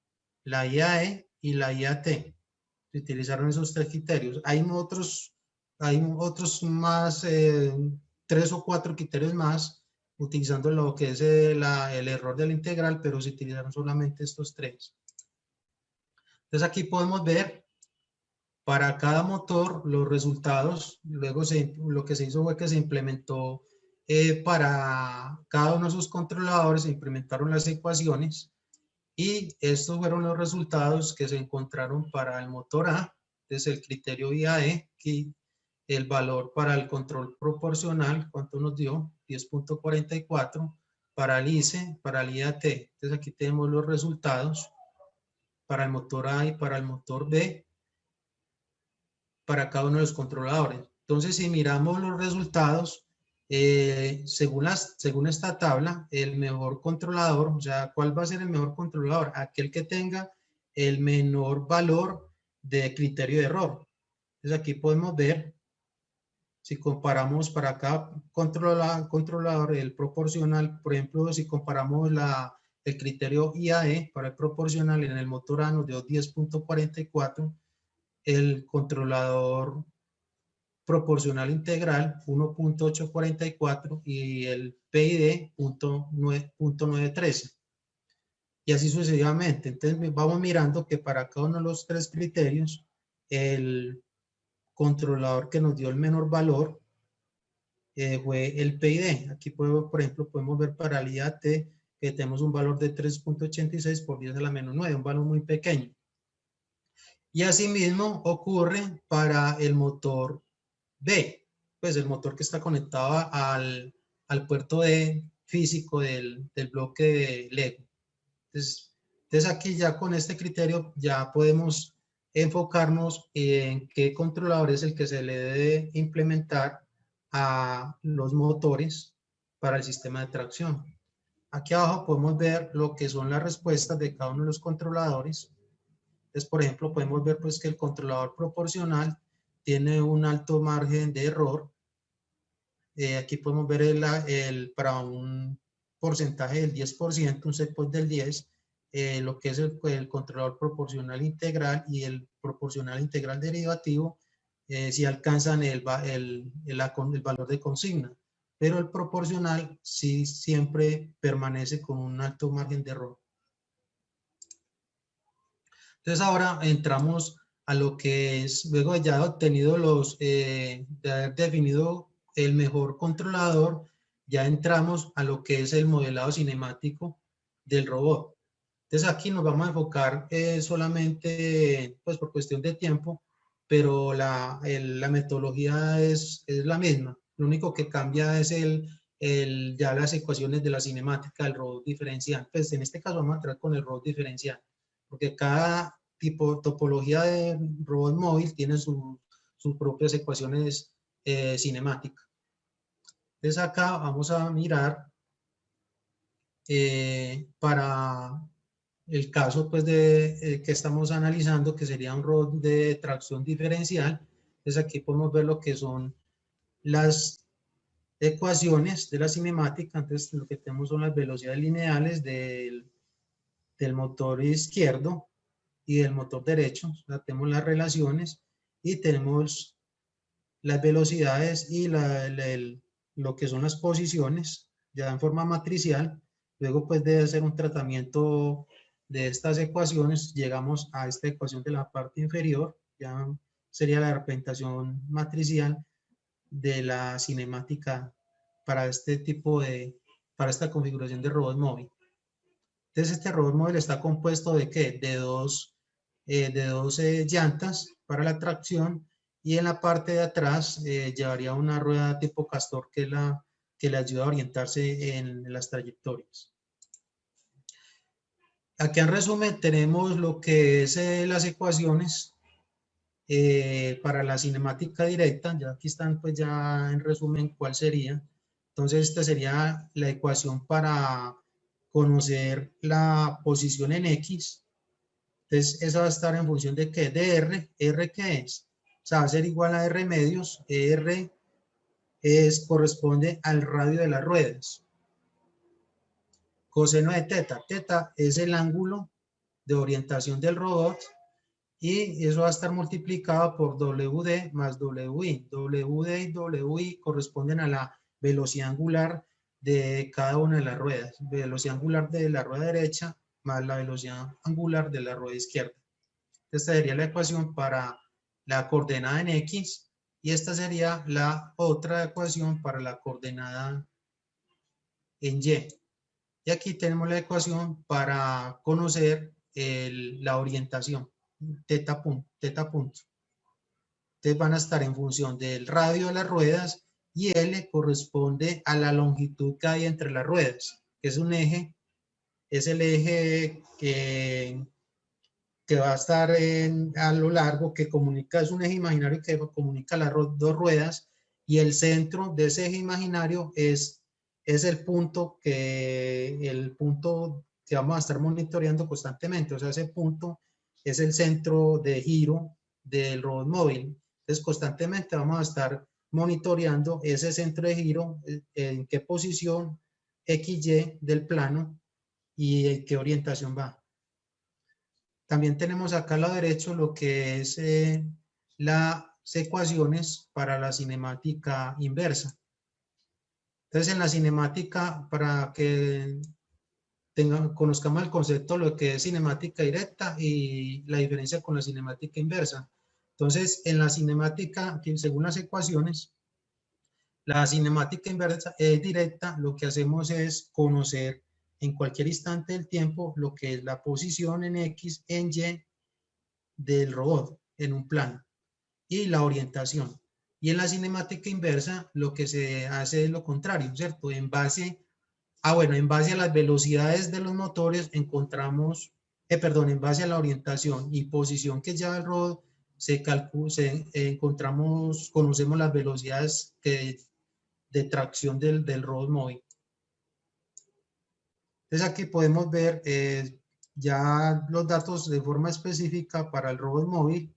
B: la IAE y la IAT. Se utilizaron esos tres criterios. Hay otros más, 3 o 4 criterios más, utilizando lo que es el error de la integral, pero se utilizaron solamente estos tres. Entonces aquí podemos ver para cada motor los resultados. Luego lo que se hizo fue que se implementó para cada uno de sus controladores, se implementaron las ecuaciones y estos fueron los resultados que se encontraron para el motor A. Entonces el criterio IAE, que el valor para el control proporcional, ¿cuánto nos dio? 10.44. Para el ICE, para el IAT. Entonces aquí tenemos los resultados para el motor A y para el motor B, para cada uno de los controladores. Entonces, si miramos los resultados, según esta tabla, el mejor controlador, o sea, ¿cuál va a ser el mejor controlador? Aquel que tenga el menor valor de criterio de error. Entonces, aquí podemos ver, si comparamos para cada controlador, el proporcional, por ejemplo, si comparamos el criterio IAE para el proporcional en el motor A nos dio 10.44, el controlador proporcional integral 1.844 y el PID 0.913. y así sucesivamente. Entonces vamos mirando que para cada uno de los tres criterios, el controlador que nos dio el menor valor fue el PID. Aquí, por ejemplo, podemos ver para el IAT que tenemos un valor de 3.86 por 10 a la menos 9, un valor muy pequeño. Y asimismo ocurre para el motor B, pues el motor que está conectado al puerto D físico del bloque de Lego. Entonces aquí ya con este criterio ya podemos enfocarnos en qué controlador es el que se le debe implementar a los motores para el sistema de tracción. Aquí abajo podemos ver lo que son las respuestas de cada uno de los controladores. Entonces, por ejemplo, podemos ver pues que el controlador proporcional tiene un alto margen de error. Aquí podemos ver para un porcentaje del 10%, un set point del 10%, lo que es el controlador proporcional integral y el proporcional integral derivativo, si alcanzan el valor de consigna, pero el proporcional sí siempre permanece con un alto margen de error. Entonces ahora entramos a lo que es, luego de ya obtenido de haber definido el mejor controlador, ya entramos a lo que es el modelado cinemático del robot. Entonces aquí nos vamos a enfocar solamente, pues por cuestión de tiempo, pero la metodología es la misma. Lo único que cambia es ya las ecuaciones de la cinemática del robot diferencial. Pues en este caso vamos a entrar con el robot diferencial, porque cada topología de robot móvil tiene sus propias ecuaciones cinemáticas. Entonces acá vamos a mirar para el caso pues que estamos analizando, que sería un robot de tracción diferencial. Entonces aquí podemos ver lo que son las ecuaciones de la cinemática. Entonces lo que tenemos son las velocidades lineales del motor izquierdo y del motor derecho. O sea, tenemos las relaciones y tenemos las velocidades y lo que son las posiciones ya en forma matricial. Luego pues de hacer un tratamiento de estas ecuaciones, llegamos a esta ecuación de la parte inferior, ya sería la representación matricial de la cinemática para para esta configuración de robot móvil. Entonces este robot móvil está compuesto ¿de qué? De dos llantas para la tracción, y en la parte de atrás llevaría una rueda tipo castor que le ayuda a orientarse en las trayectorias. Aquí en resumen tenemos lo que es las ecuaciones para la cinemática directa. Ya aquí están pues ya en resumen cuál sería. Entonces esta sería la ecuación para conocer la posición en X. Entonces esa va a estar en función de ¿qué? De R. ¿R qué es? O sea, va a ser igual a R medios. R corresponde al radio de las ruedas. Coseno de teta. Teta es el ángulo de orientación del robot, y eso va a estar multiplicado por WD más WI. WD y WI corresponden a la velocidad angular de cada una de las ruedas. Velocidad angular de la rueda derecha más la velocidad angular de la rueda izquierda. Esta sería la ecuación para la coordenada en X, y esta sería la otra ecuación para la coordenada en Y. Y aquí tenemos la ecuación para conocer la orientación, teta punto. Entonces van a estar en función del radio de las ruedas, y L corresponde a la longitud que hay entre las ruedas, que es un eje, es el eje que va a estar a lo largo, que comunica, es un eje imaginario que comunica las dos ruedas, y el centro de ese eje imaginario es el punto que vamos a estar monitoreando constantemente. O sea, ese punto es el centro de giro del robot móvil. Entonces, constantemente vamos a estar monitoreando ese centro de giro, en qué posición XY del plano y en qué orientación va. También tenemos acá al lado derecho lo que es las ecuaciones para la cinemática inversa. Entonces, en la cinemática, para que conozcamos el concepto de lo que es cinemática directa y la diferencia con la cinemática inversa. Entonces, en la cinemática, según las ecuaciones, la cinemática inversa directa, lo que hacemos es conocer en cualquier instante del tiempo lo que es la posición en X, en Y del robot en un plano y la orientación. Y en la cinemática inversa lo que se hace es lo contrario, ¿cierto? En base a las velocidades de los motores encontramos, en base a la orientación y posición que lleva el robot, conocemos las velocidades de tracción del robot móvil. Entonces aquí podemos ver ya los datos de forma específica para el robot móvil.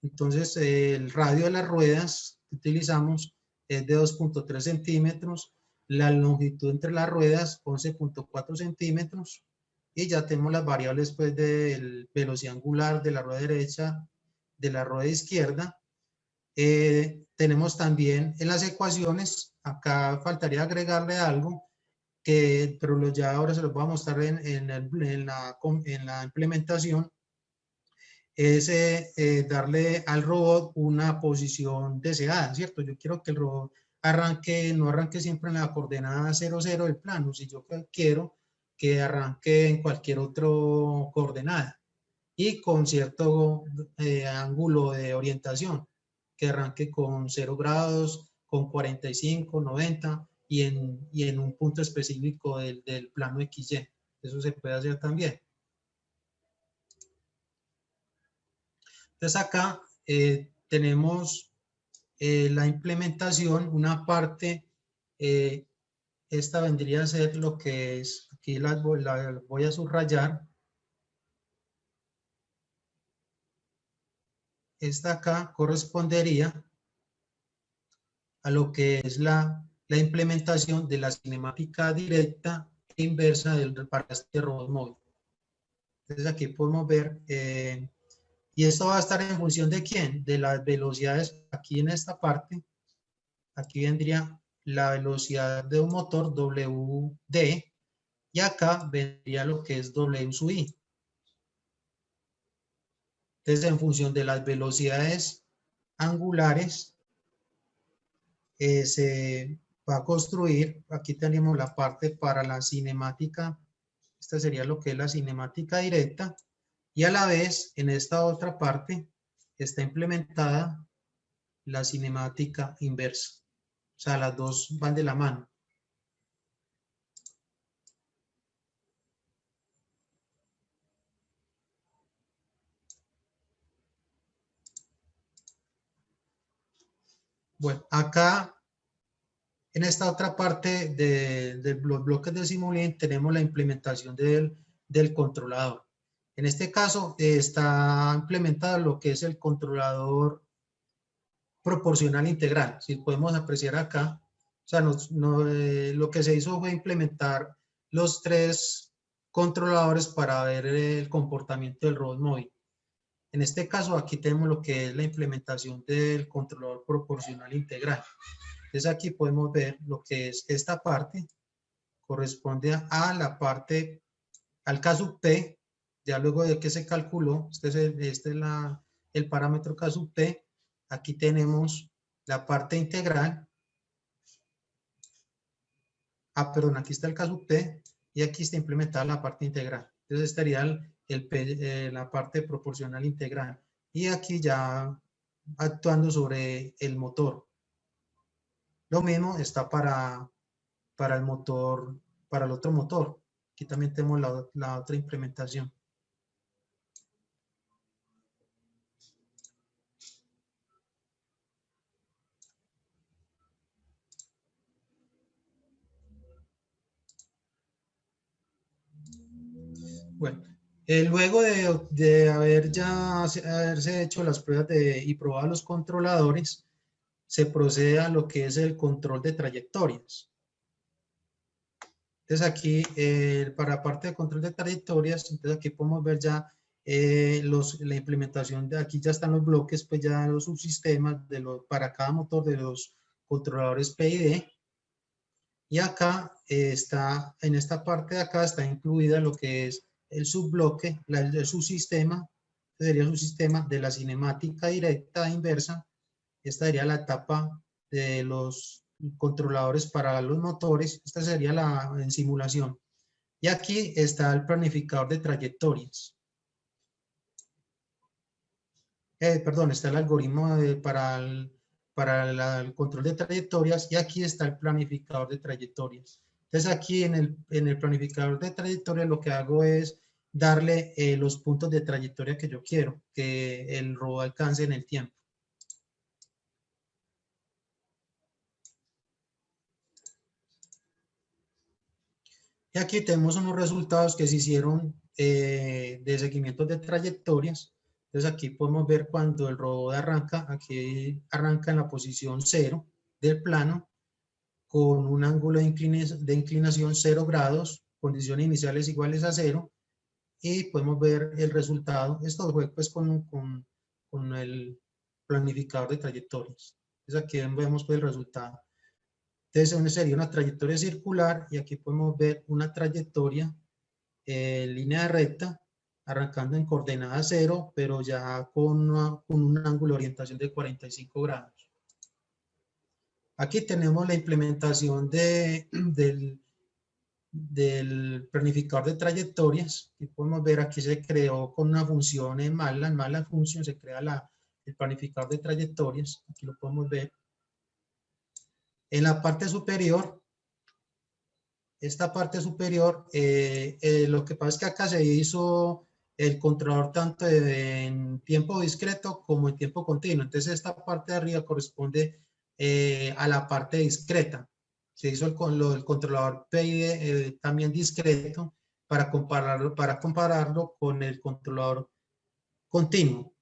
B: Entonces el radio de las ruedas que utilizamos es de 2.3 centímetros, la longitud entre las ruedas 11.4 centímetros y ya tenemos las variables pues de velocidad angular de la rueda derecha, de la rueda izquierda. Tenemos también en las ecuaciones, acá faltaría agregarle algo, pero ya ahora se los voy a mostrar en la implementación, es darle al robot una posición deseada, ¿cierto? Yo quiero que el robot no arranque siempre en la coordenada 0, 0 del plano, si yo quiero que arranque en cualquier otra coordenada y con cierto ángulo de orientación, que arranque con 0 grados, con 45, 90 y en un punto específico del plano XY. Eso se puede hacer también. Entonces acá tenemos la implementación, una parte, esta vendría a ser lo que es, aquí la voy a subrayar. Esta acá correspondería a lo que es la implementación de la cinemática directa e inversa para este robot móvil. Entonces aquí podemos ver, y esto va a estar en función de quién, de las velocidades. Aquí en esta parte, aquí vendría la velocidad de un motor WD y acá vendría lo que es W sub I. Entonces en función de las velocidades angulares, se va a construir, aquí tenemos la parte para la cinemática, esta sería lo que es la cinemática directa, y a la vez en esta otra parte está implementada la cinemática inversa, o sea, las dos van de la mano. Bueno, acá en esta otra parte de los bloques de Simulink tenemos la implementación del controlador. En este caso está implementado lo que es el controlador proporcional integral. Si podemos apreciar acá, o sea, lo que se hizo fue implementar los 3 controladores para ver el comportamiento del robot móvil. En este caso aquí tenemos lo que es la implementación del controlador proporcional integral. Entonces aquí podemos ver lo que es esta parte, corresponde a la parte, al caso P, ya luego de que se calculó, este es el parámetro caso P, aquí tenemos la parte integral, perdón, aquí está el caso P y aquí está implementada la parte integral. Entonces estaría la parte proporcional integral y aquí ya actuando sobre el motor. Lo mismo está para el motor, para el otro motor. Aquí también tenemos la otra implementación. Bueno, luego de haberse hecho las pruebas y probado los controladores, se procede a lo que es el control de trayectorias. Entonces aquí, para parte de control de trayectorias, entonces aquí podemos ver ya la implementación de aquí ya están los bloques, pues ya los subsistemas para cada motor de los controladores P y D. Y acá está, en esta parte de acá está incluida lo que es el subbloque, el subsistema, sería el subsistema de la cinemática directa e inversa. Esta sería la etapa de los controladores para los motores. Esta sería la en simulación. Y aquí está el planificador de trayectorias. Perdón, está el algoritmo para el control de trayectorias y aquí está el planificador de trayectorias. Entonces aquí en el planificador de trayectorias lo que hago es darle los puntos de trayectoria que yo quiero que el robot alcance en el tiempo. Y aquí tenemos unos resultados que se hicieron de seguimientos de trayectorias. Entonces aquí podemos ver cuando el robot arranca, aquí arranca en la posición 0 del plano, con un ángulo de inclinación 0 grados, condiciones iniciales iguales a 0, y podemos ver el resultado. Esto fue pues con el planificador de trayectorias. Entonces aquí vemos pues el resultado. Entonces sería una trayectoria circular y aquí podemos ver una trayectoria en línea recta, arrancando en coordenada 0, pero ya con un ángulo de orientación de 45 grados. Aquí tenemos la implementación del planificador de trayectorias. Y podemos ver aquí se creó con una función en MATLAB function se crea el planificador de trayectorias. Aquí lo podemos ver. En la parte superior, esta parte superior, lo que pasa es que acá se hizo el controlador tanto en tiempo discreto como en tiempo continuo. Entonces esta parte de arriba corresponde a la parte discreta. Se hizo el controlador PID también discreto para compararlo con el controlador continuo.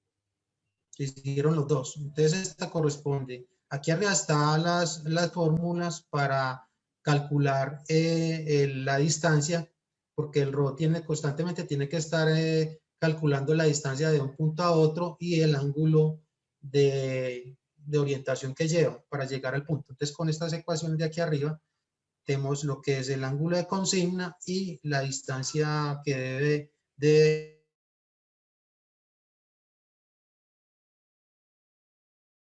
B: Se hicieron los dos. Entonces esta corresponde. Aquí arriba están las fórmulas para calcular la distancia, porque el robot constantemente tiene que estar calculando la distancia de un punto a otro y el ángulo de orientación que lleva para llegar al punto. Entonces con estas ecuaciones de aquí arriba tenemos lo que es el ángulo de consigna y la distancia que debe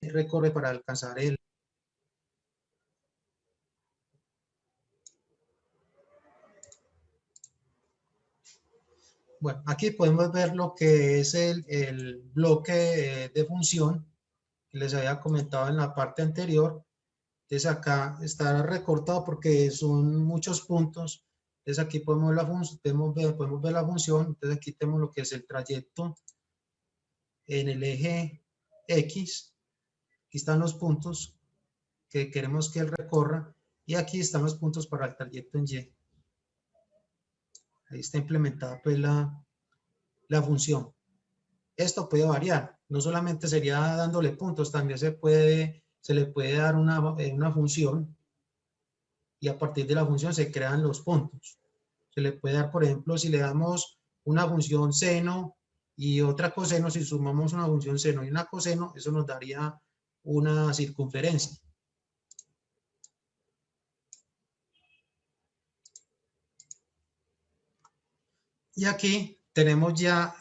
B: recorre para alcanzar el. Bueno, aquí podemos ver lo que es el bloque de función que les había comentado en la parte anterior. Entonces acá está recortado porque son muchos puntos. Entonces aquí podemos ver la función. Entonces aquí tenemos lo que es el trayecto en el eje X. Aquí están los puntos que queremos que él recorra. Y aquí están los puntos para el trayecto en Y. Ahí está implementada pues la función. Esto puede variar, no solamente sería dándole puntos, también se le puede dar una función y a partir de la función se crean los puntos. Se le puede dar, por ejemplo, si le damos una función seno y otra coseno, si sumamos una función seno y una coseno, eso nos daría una circunferencia. Y aquí tenemos ya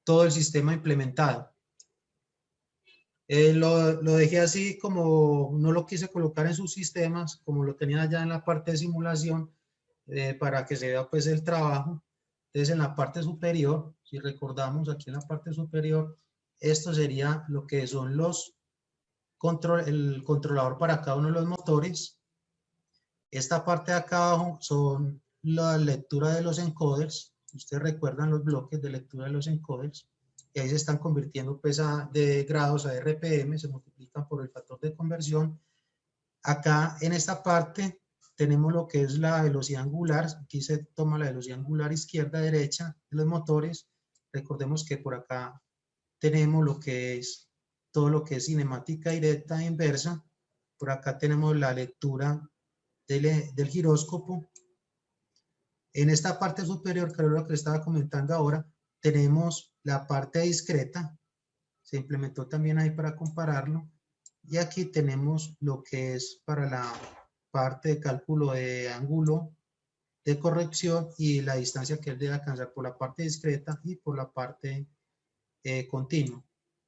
B: todo el sistema implementado. Lo dejé así como no lo quise colocar en sus sistemas, como lo tenía ya en la parte de simulación, para que se vea pues el trabajo. Entonces en la parte superior, si recordamos aquí en la parte superior, esto sería lo que son el controlador para cada uno de los motores. Esta parte de acá abajo son la lectura de los encoders. Ustedes recuerdan los bloques de lectura de los encoders. Y ahí se están convirtiendo pues de grados a RPM, se multiplican por el factor de conversión. Acá en esta parte tenemos lo que es la velocidad angular. Aquí se toma la velocidad angular izquierda-derecha de los motores. Recordemos que por acá tenemos lo que es todo lo que es cinemática directa e inversa. Por acá tenemos la lectura del giróscopo. En esta parte superior, que es lo que estaba comentando ahora, tenemos la parte discreta. Se implementó también ahí para compararlo. Y aquí tenemos lo que es para parte de cálculo de ángulo de corrección y la distancia que él debe alcanzar por la parte discreta y por la parte continua.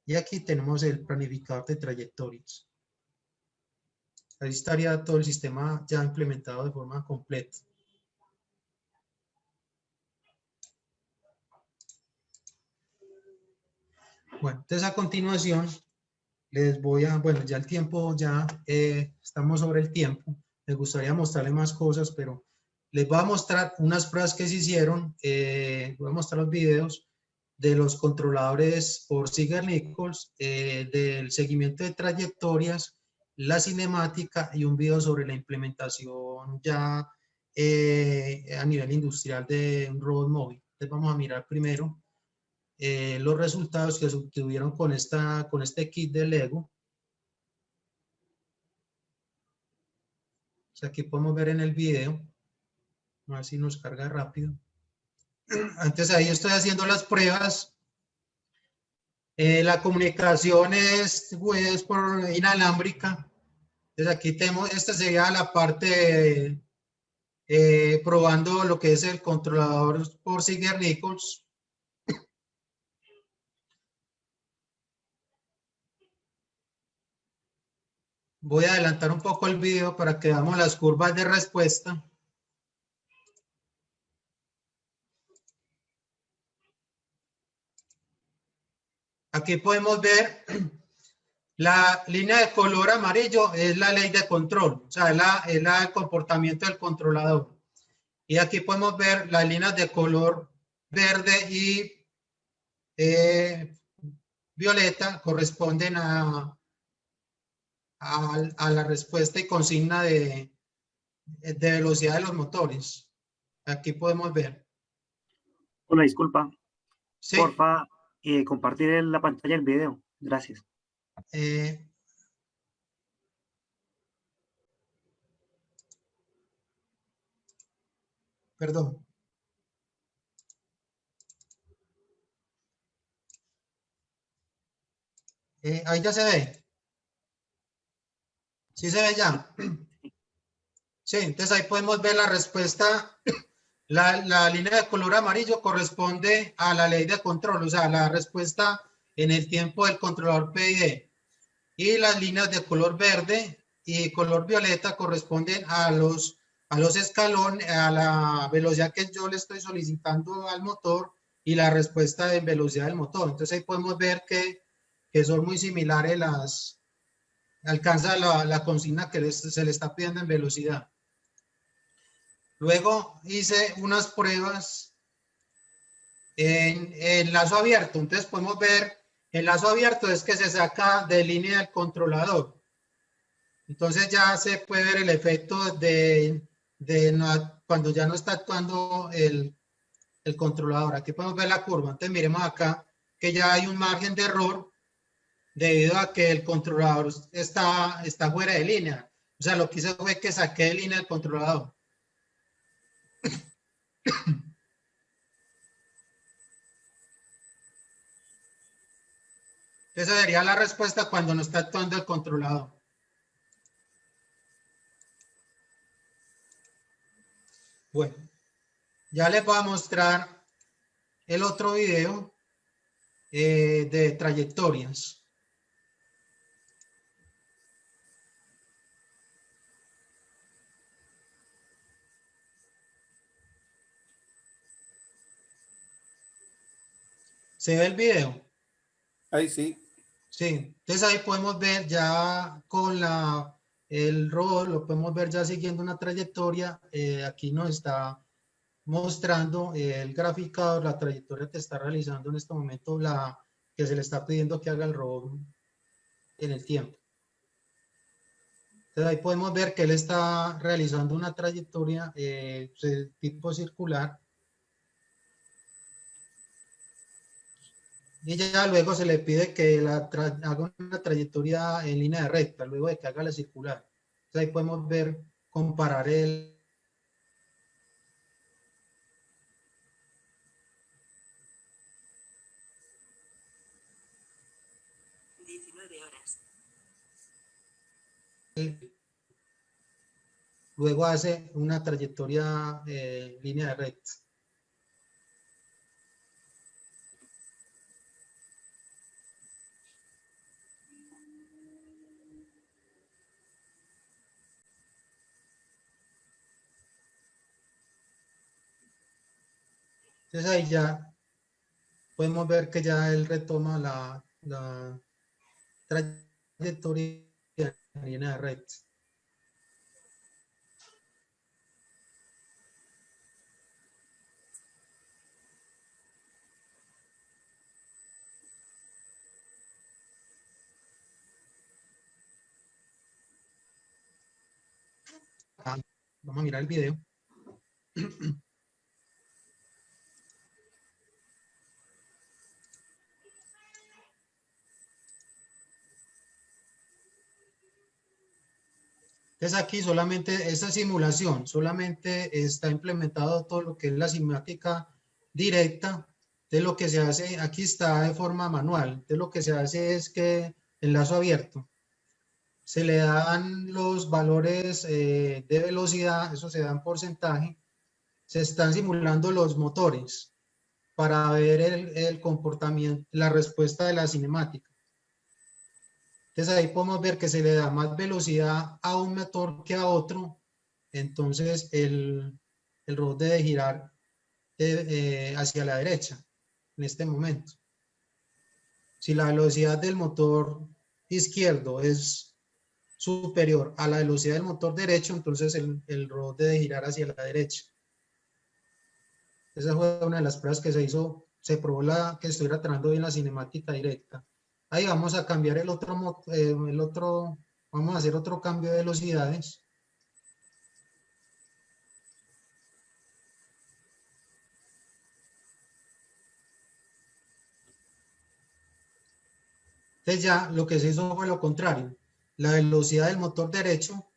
B: Y aquí tenemos el planificador de trayectorias. Ahí estaría todo el sistema ya implementado de forma completa. Bueno, entonces a continuación les voy a, bueno, ya el tiempo, ya estamos sobre el tiempo. Les gustaría mostrarles más cosas, pero les voy a mostrar unas pruebas que se hicieron. Voy a mostrar los videos de los controladores por Ziegler-Nichols, del seguimiento de trayectorias, la cinemática y un video sobre la implementación ya a nivel industrial de un robot móvil. Entonces vamos a mirar primero los resultados que se obtuvieron con este kit de Lego. O sea, aquí podemos ver en el video, a ver si nos carga rápido. Antes ahí estoy haciendo las pruebas. La comunicación es por inalámbrica. Entonces aquí tenemos, esta sería la parte probando lo que es el controlador por Ziegler-Nichols. Voy a adelantar un poco el video para que veamos las curvas de respuesta. Aquí podemos ver la línea de color amarillo es la ley de control, o sea, es el comportamiento del controlador. Y aquí podemos ver las líneas de color verde y violeta corresponden a la respuesta y consigna de velocidad de los motores. Aquí podemos ver.
C: Una disculpa.
B: Sí.
C: Porfa, compartir la pantalla del video. Gracias.
B: Perdón. Ahí ya se ve. ¿Sí se ve ya? Sí, entonces ahí podemos ver la respuesta. La línea de color amarillo corresponde a la ley de control, o sea, la respuesta en el tiempo del controlador PID. Y las líneas de color verde y color violeta corresponden a los escalones, a la velocidad que yo le estoy solicitando al motor y la respuesta en velocidad del motor. Entonces ahí podemos ver que son muy similares alcanza la consigna que se le está pidiendo en velocidad. Luego hice unas pruebas en lazo abierto. Entonces podemos ver el lazo abierto es que se saca de línea del controlador. Entonces ya se puede ver el efecto cuando ya no está actuando el controlador. Aquí podemos ver la curva. Entonces miremos acá que ya hay un margen de error debido a que el controlador está fuera de línea. O sea, lo que hice fue que saqué de línea el controlador. Esa sería la respuesta cuando no está actuando el controlador. Bueno, ya les voy a mostrar el otro video de trayectorias. ¿Se ve el video?
A: Ahí sí.
B: Sí, entonces ahí podemos ver ya con el robot, lo podemos ver ya siguiendo una trayectoria. Aquí nos está mostrando el graficador, la trayectoria que está realizando en este momento, que se le está pidiendo que haga el robot en el tiempo. Entonces ahí podemos ver que él está realizando una trayectoria de tipo circular. Y ya luego se le pide que haga una trayectoria en línea recta, luego de que haga la circular. Entonces ahí podemos ver, comparar el... luego hace una trayectoria línea de recta. Entonces ahí ya podemos ver que ya él retoma la trayectoria en línea de recta. Vamos a mirar el video. Entonces aquí solamente esta simulación, solamente está implementado todo lo que es la cinemática directa. De lo que se hace, aquí está de forma manual. De lo que se hace es que el lazo abierto se le dan los valores de velocidad, eso se da en porcentaje. Se están simulando los motores para ver el comportamiento, la respuesta de la cinemática. Entonces ahí podemos ver que se le da más velocidad a un motor que a otro. Entonces el robot debe girar hacia la derecha en este momento. Si la velocidad del motor izquierdo es superior a la velocidad del motor derecho, entonces el robot debe girar hacia la derecha. Esa fue una de las pruebas que se hizo, se probó que estuviera trabajando bien la cinemática directa. Ahí vamos a cambiar vamos a hacer otro cambio de velocidades. Entonces ya lo que se hizo fue lo contrario. La velocidad del motor derecho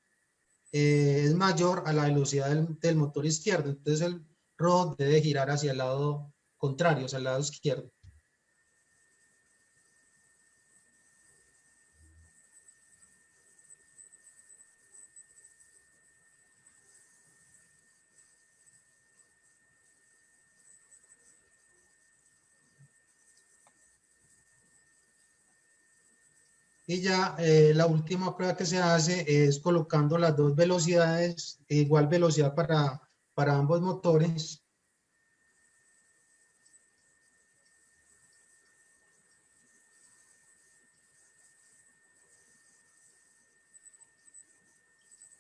B: es mayor a la velocidad del motor izquierdo. Entonces el robot debe girar hacia el lado contrario, hacia el lado izquierdo. Y ya la última prueba que se hace es colocando las dos velocidades, igual velocidad para ambos motores.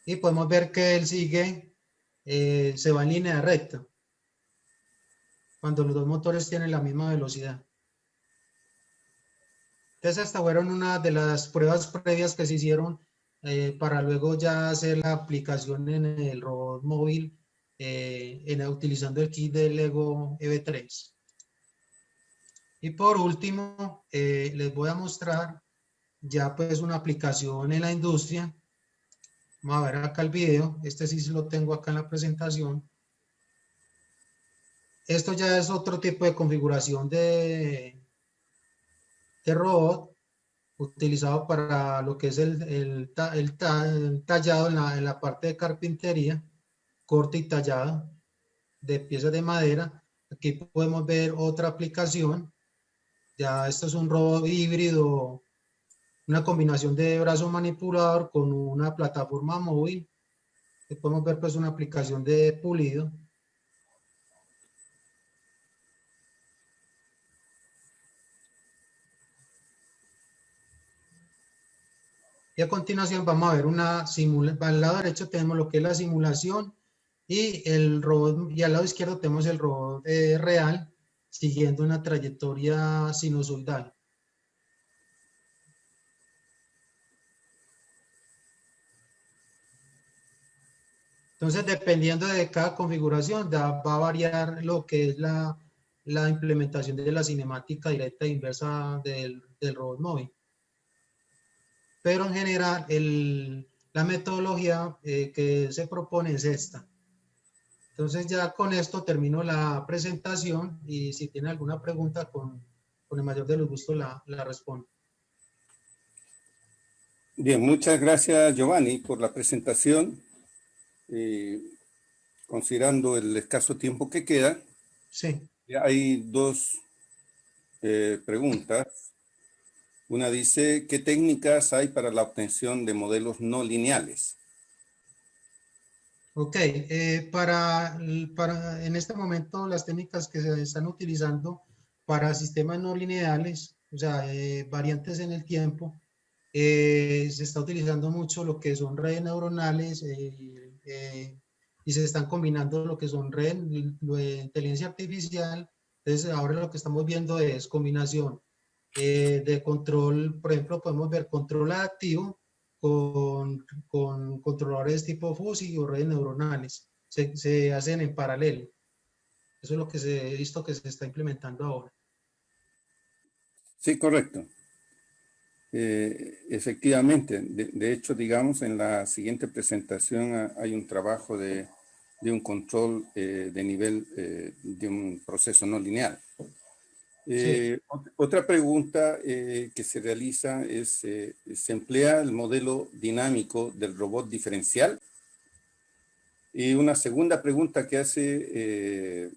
B: Y podemos ver que él sigue, se va en línea recta, cuando los dos motores tienen la misma velocidad. Entonces, estas fueron una de las pruebas previas que se hicieron para luego ya hacer la aplicación en el robot móvil utilizando el kit de Lego EV3. Y por último, les voy a mostrar ya pues una aplicación en la industria. Vamos a ver acá el video. Este sí lo tengo acá en la presentación. Esto ya es otro tipo de configuración de robot utilizado para lo que es el tallado en la parte de carpintería, corte y tallado de piezas de madera. Aquí podemos ver otra aplicación. Ya esto es un robot híbrido, una combinación de brazo manipulador con una plataforma móvil. Aquí podemos ver pues una aplicación de pulido. Y a continuación vamos a ver una simulación. Al lado derecho tenemos lo que es la simulación y el robot, y al lado izquierdo tenemos el robot real siguiendo una trayectoria sinusoidal. Entonces, dependiendo de cada configuración, va a variar lo que es la implementación de la cinemática directa e inversa del robot móvil. Pero en general, la metodología que se propone es esta. Entonces ya con esto termino la presentación y si tiene alguna pregunta con el mayor de los gustos la respondo.
A: Bien, muchas gracias Giovanni por la presentación. considerando el escaso tiempo que queda,
B: Sí.
A: hay dos preguntas. Una dice, ¿qué técnicas hay para la obtención de modelos no lineales?
B: Ok, en este momento las técnicas que se están utilizando para sistemas no lineales, o sea, variantes en el tiempo, se está utilizando mucho lo que son redes neuronales y se están combinando lo que son redes de inteligencia artificial. Entonces, ahora lo que estamos viendo es combinación de control, por ejemplo, podemos ver control adaptivo con controladores tipo fuzzy o redes neuronales. Se hacen en paralelo. Eso es lo que he visto que se está implementando ahora.
A: Sí, correcto. Efectivamente, de hecho, digamos, en la siguiente presentación hay un trabajo de un control de nivel de un proceso no lineal.
B: Sí,
A: Otra pregunta que se realiza es, ¿se emplea el modelo dinámico del robot diferencial? Y una segunda pregunta que hace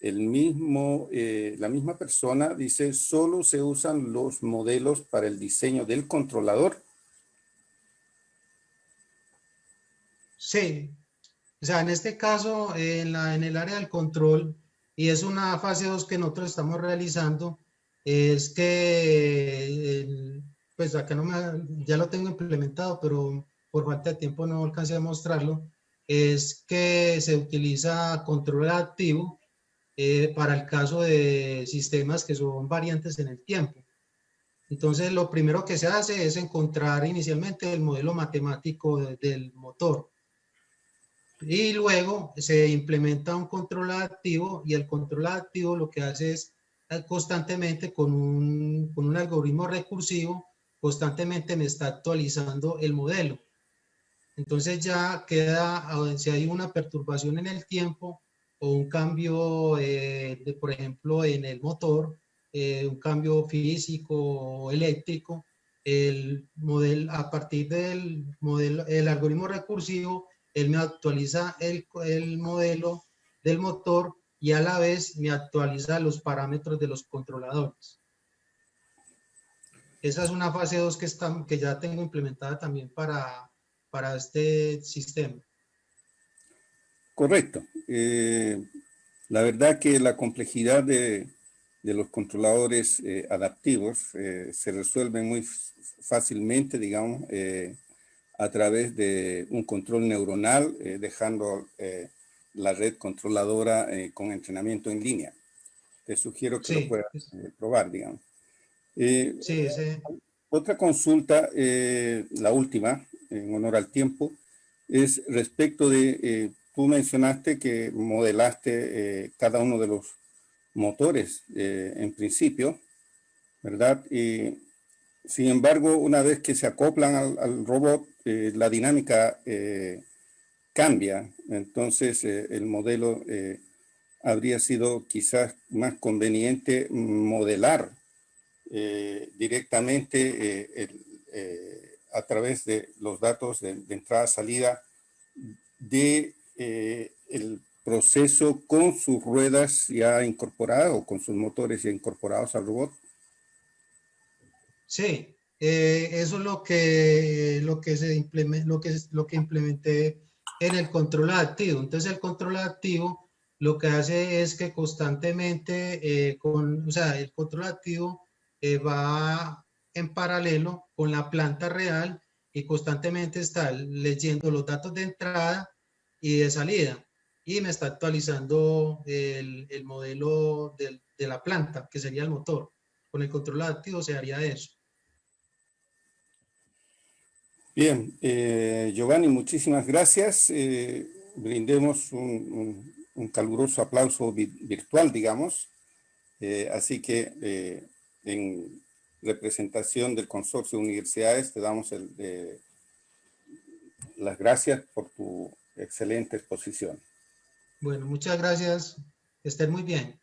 A: la misma persona dice, ¿solo se usan los modelos para el diseño del controlador?
B: sí. O sea, en este caso, en el área del control, y es una fase 2 que nosotros estamos realizando, es que, pues acá no me, ya lo tengo implementado, pero por falta de tiempo no alcancé a mostrarlo, es que se utiliza control activo para el caso de sistemas que son variantes en el tiempo. Entonces, lo primero que se hace es encontrar inicialmente el modelo matemático del motor y luego se implementa un control adaptivo y el control adaptivo lo que hace es constantemente con un algoritmo recursivo, constantemente me está actualizando el modelo. Entonces ya queda, si hay una perturbación en el tiempo o un cambio, por ejemplo, en el motor, un cambio físico o eléctrico, el modelo, a partir del modelo, el algoritmo recursivo, él me actualiza el modelo del motor y a la vez me actualiza los parámetros de los controladores. Esa es una fase 2 que ya tengo implementada también para este sistema.
A: Correcto. La verdad que la complejidad de los controladores adaptivos se resuelve muy fácilmente, digamos, a través de un control neuronal, dejando la red controladora con entrenamiento en línea. Te sugiero que lo
B: Sí,
A: puedas probar, digamos. Eh,
B: sí, ese,
A: Otra consulta, la última, en honor al tiempo, es respecto de, tú mencionaste que modelaste cada uno de los motores en principio, ¿verdad? Y sin embargo, una vez que se acoplan al robot, la dinámica cambia. Entonces, el modelo habría sido quizás más conveniente modelar directamente a través de los datos de entrada-salida de el proceso con sus ruedas ya incorporadas o con sus motores ya incorporados al robot.
B: sí, eso es lo que se lo que implementé en el control adaptivo. Entonces, el control adaptivo lo que hace es que constantemente, o sea, el control adaptivo va en paralelo con la planta real y constantemente está leyendo los datos de entrada y de salida y me está actualizando el modelo de la planta, que sería el motor. Con el control adaptivo se haría eso.
A: Bien, Giovanni, muchísimas gracias. Brindemos un caluroso aplauso virtual, digamos. Así que en representación del Consorcio de Universidades te damos las gracias por tu excelente exposición.
B: Bueno, muchas gracias. Estén muy bien.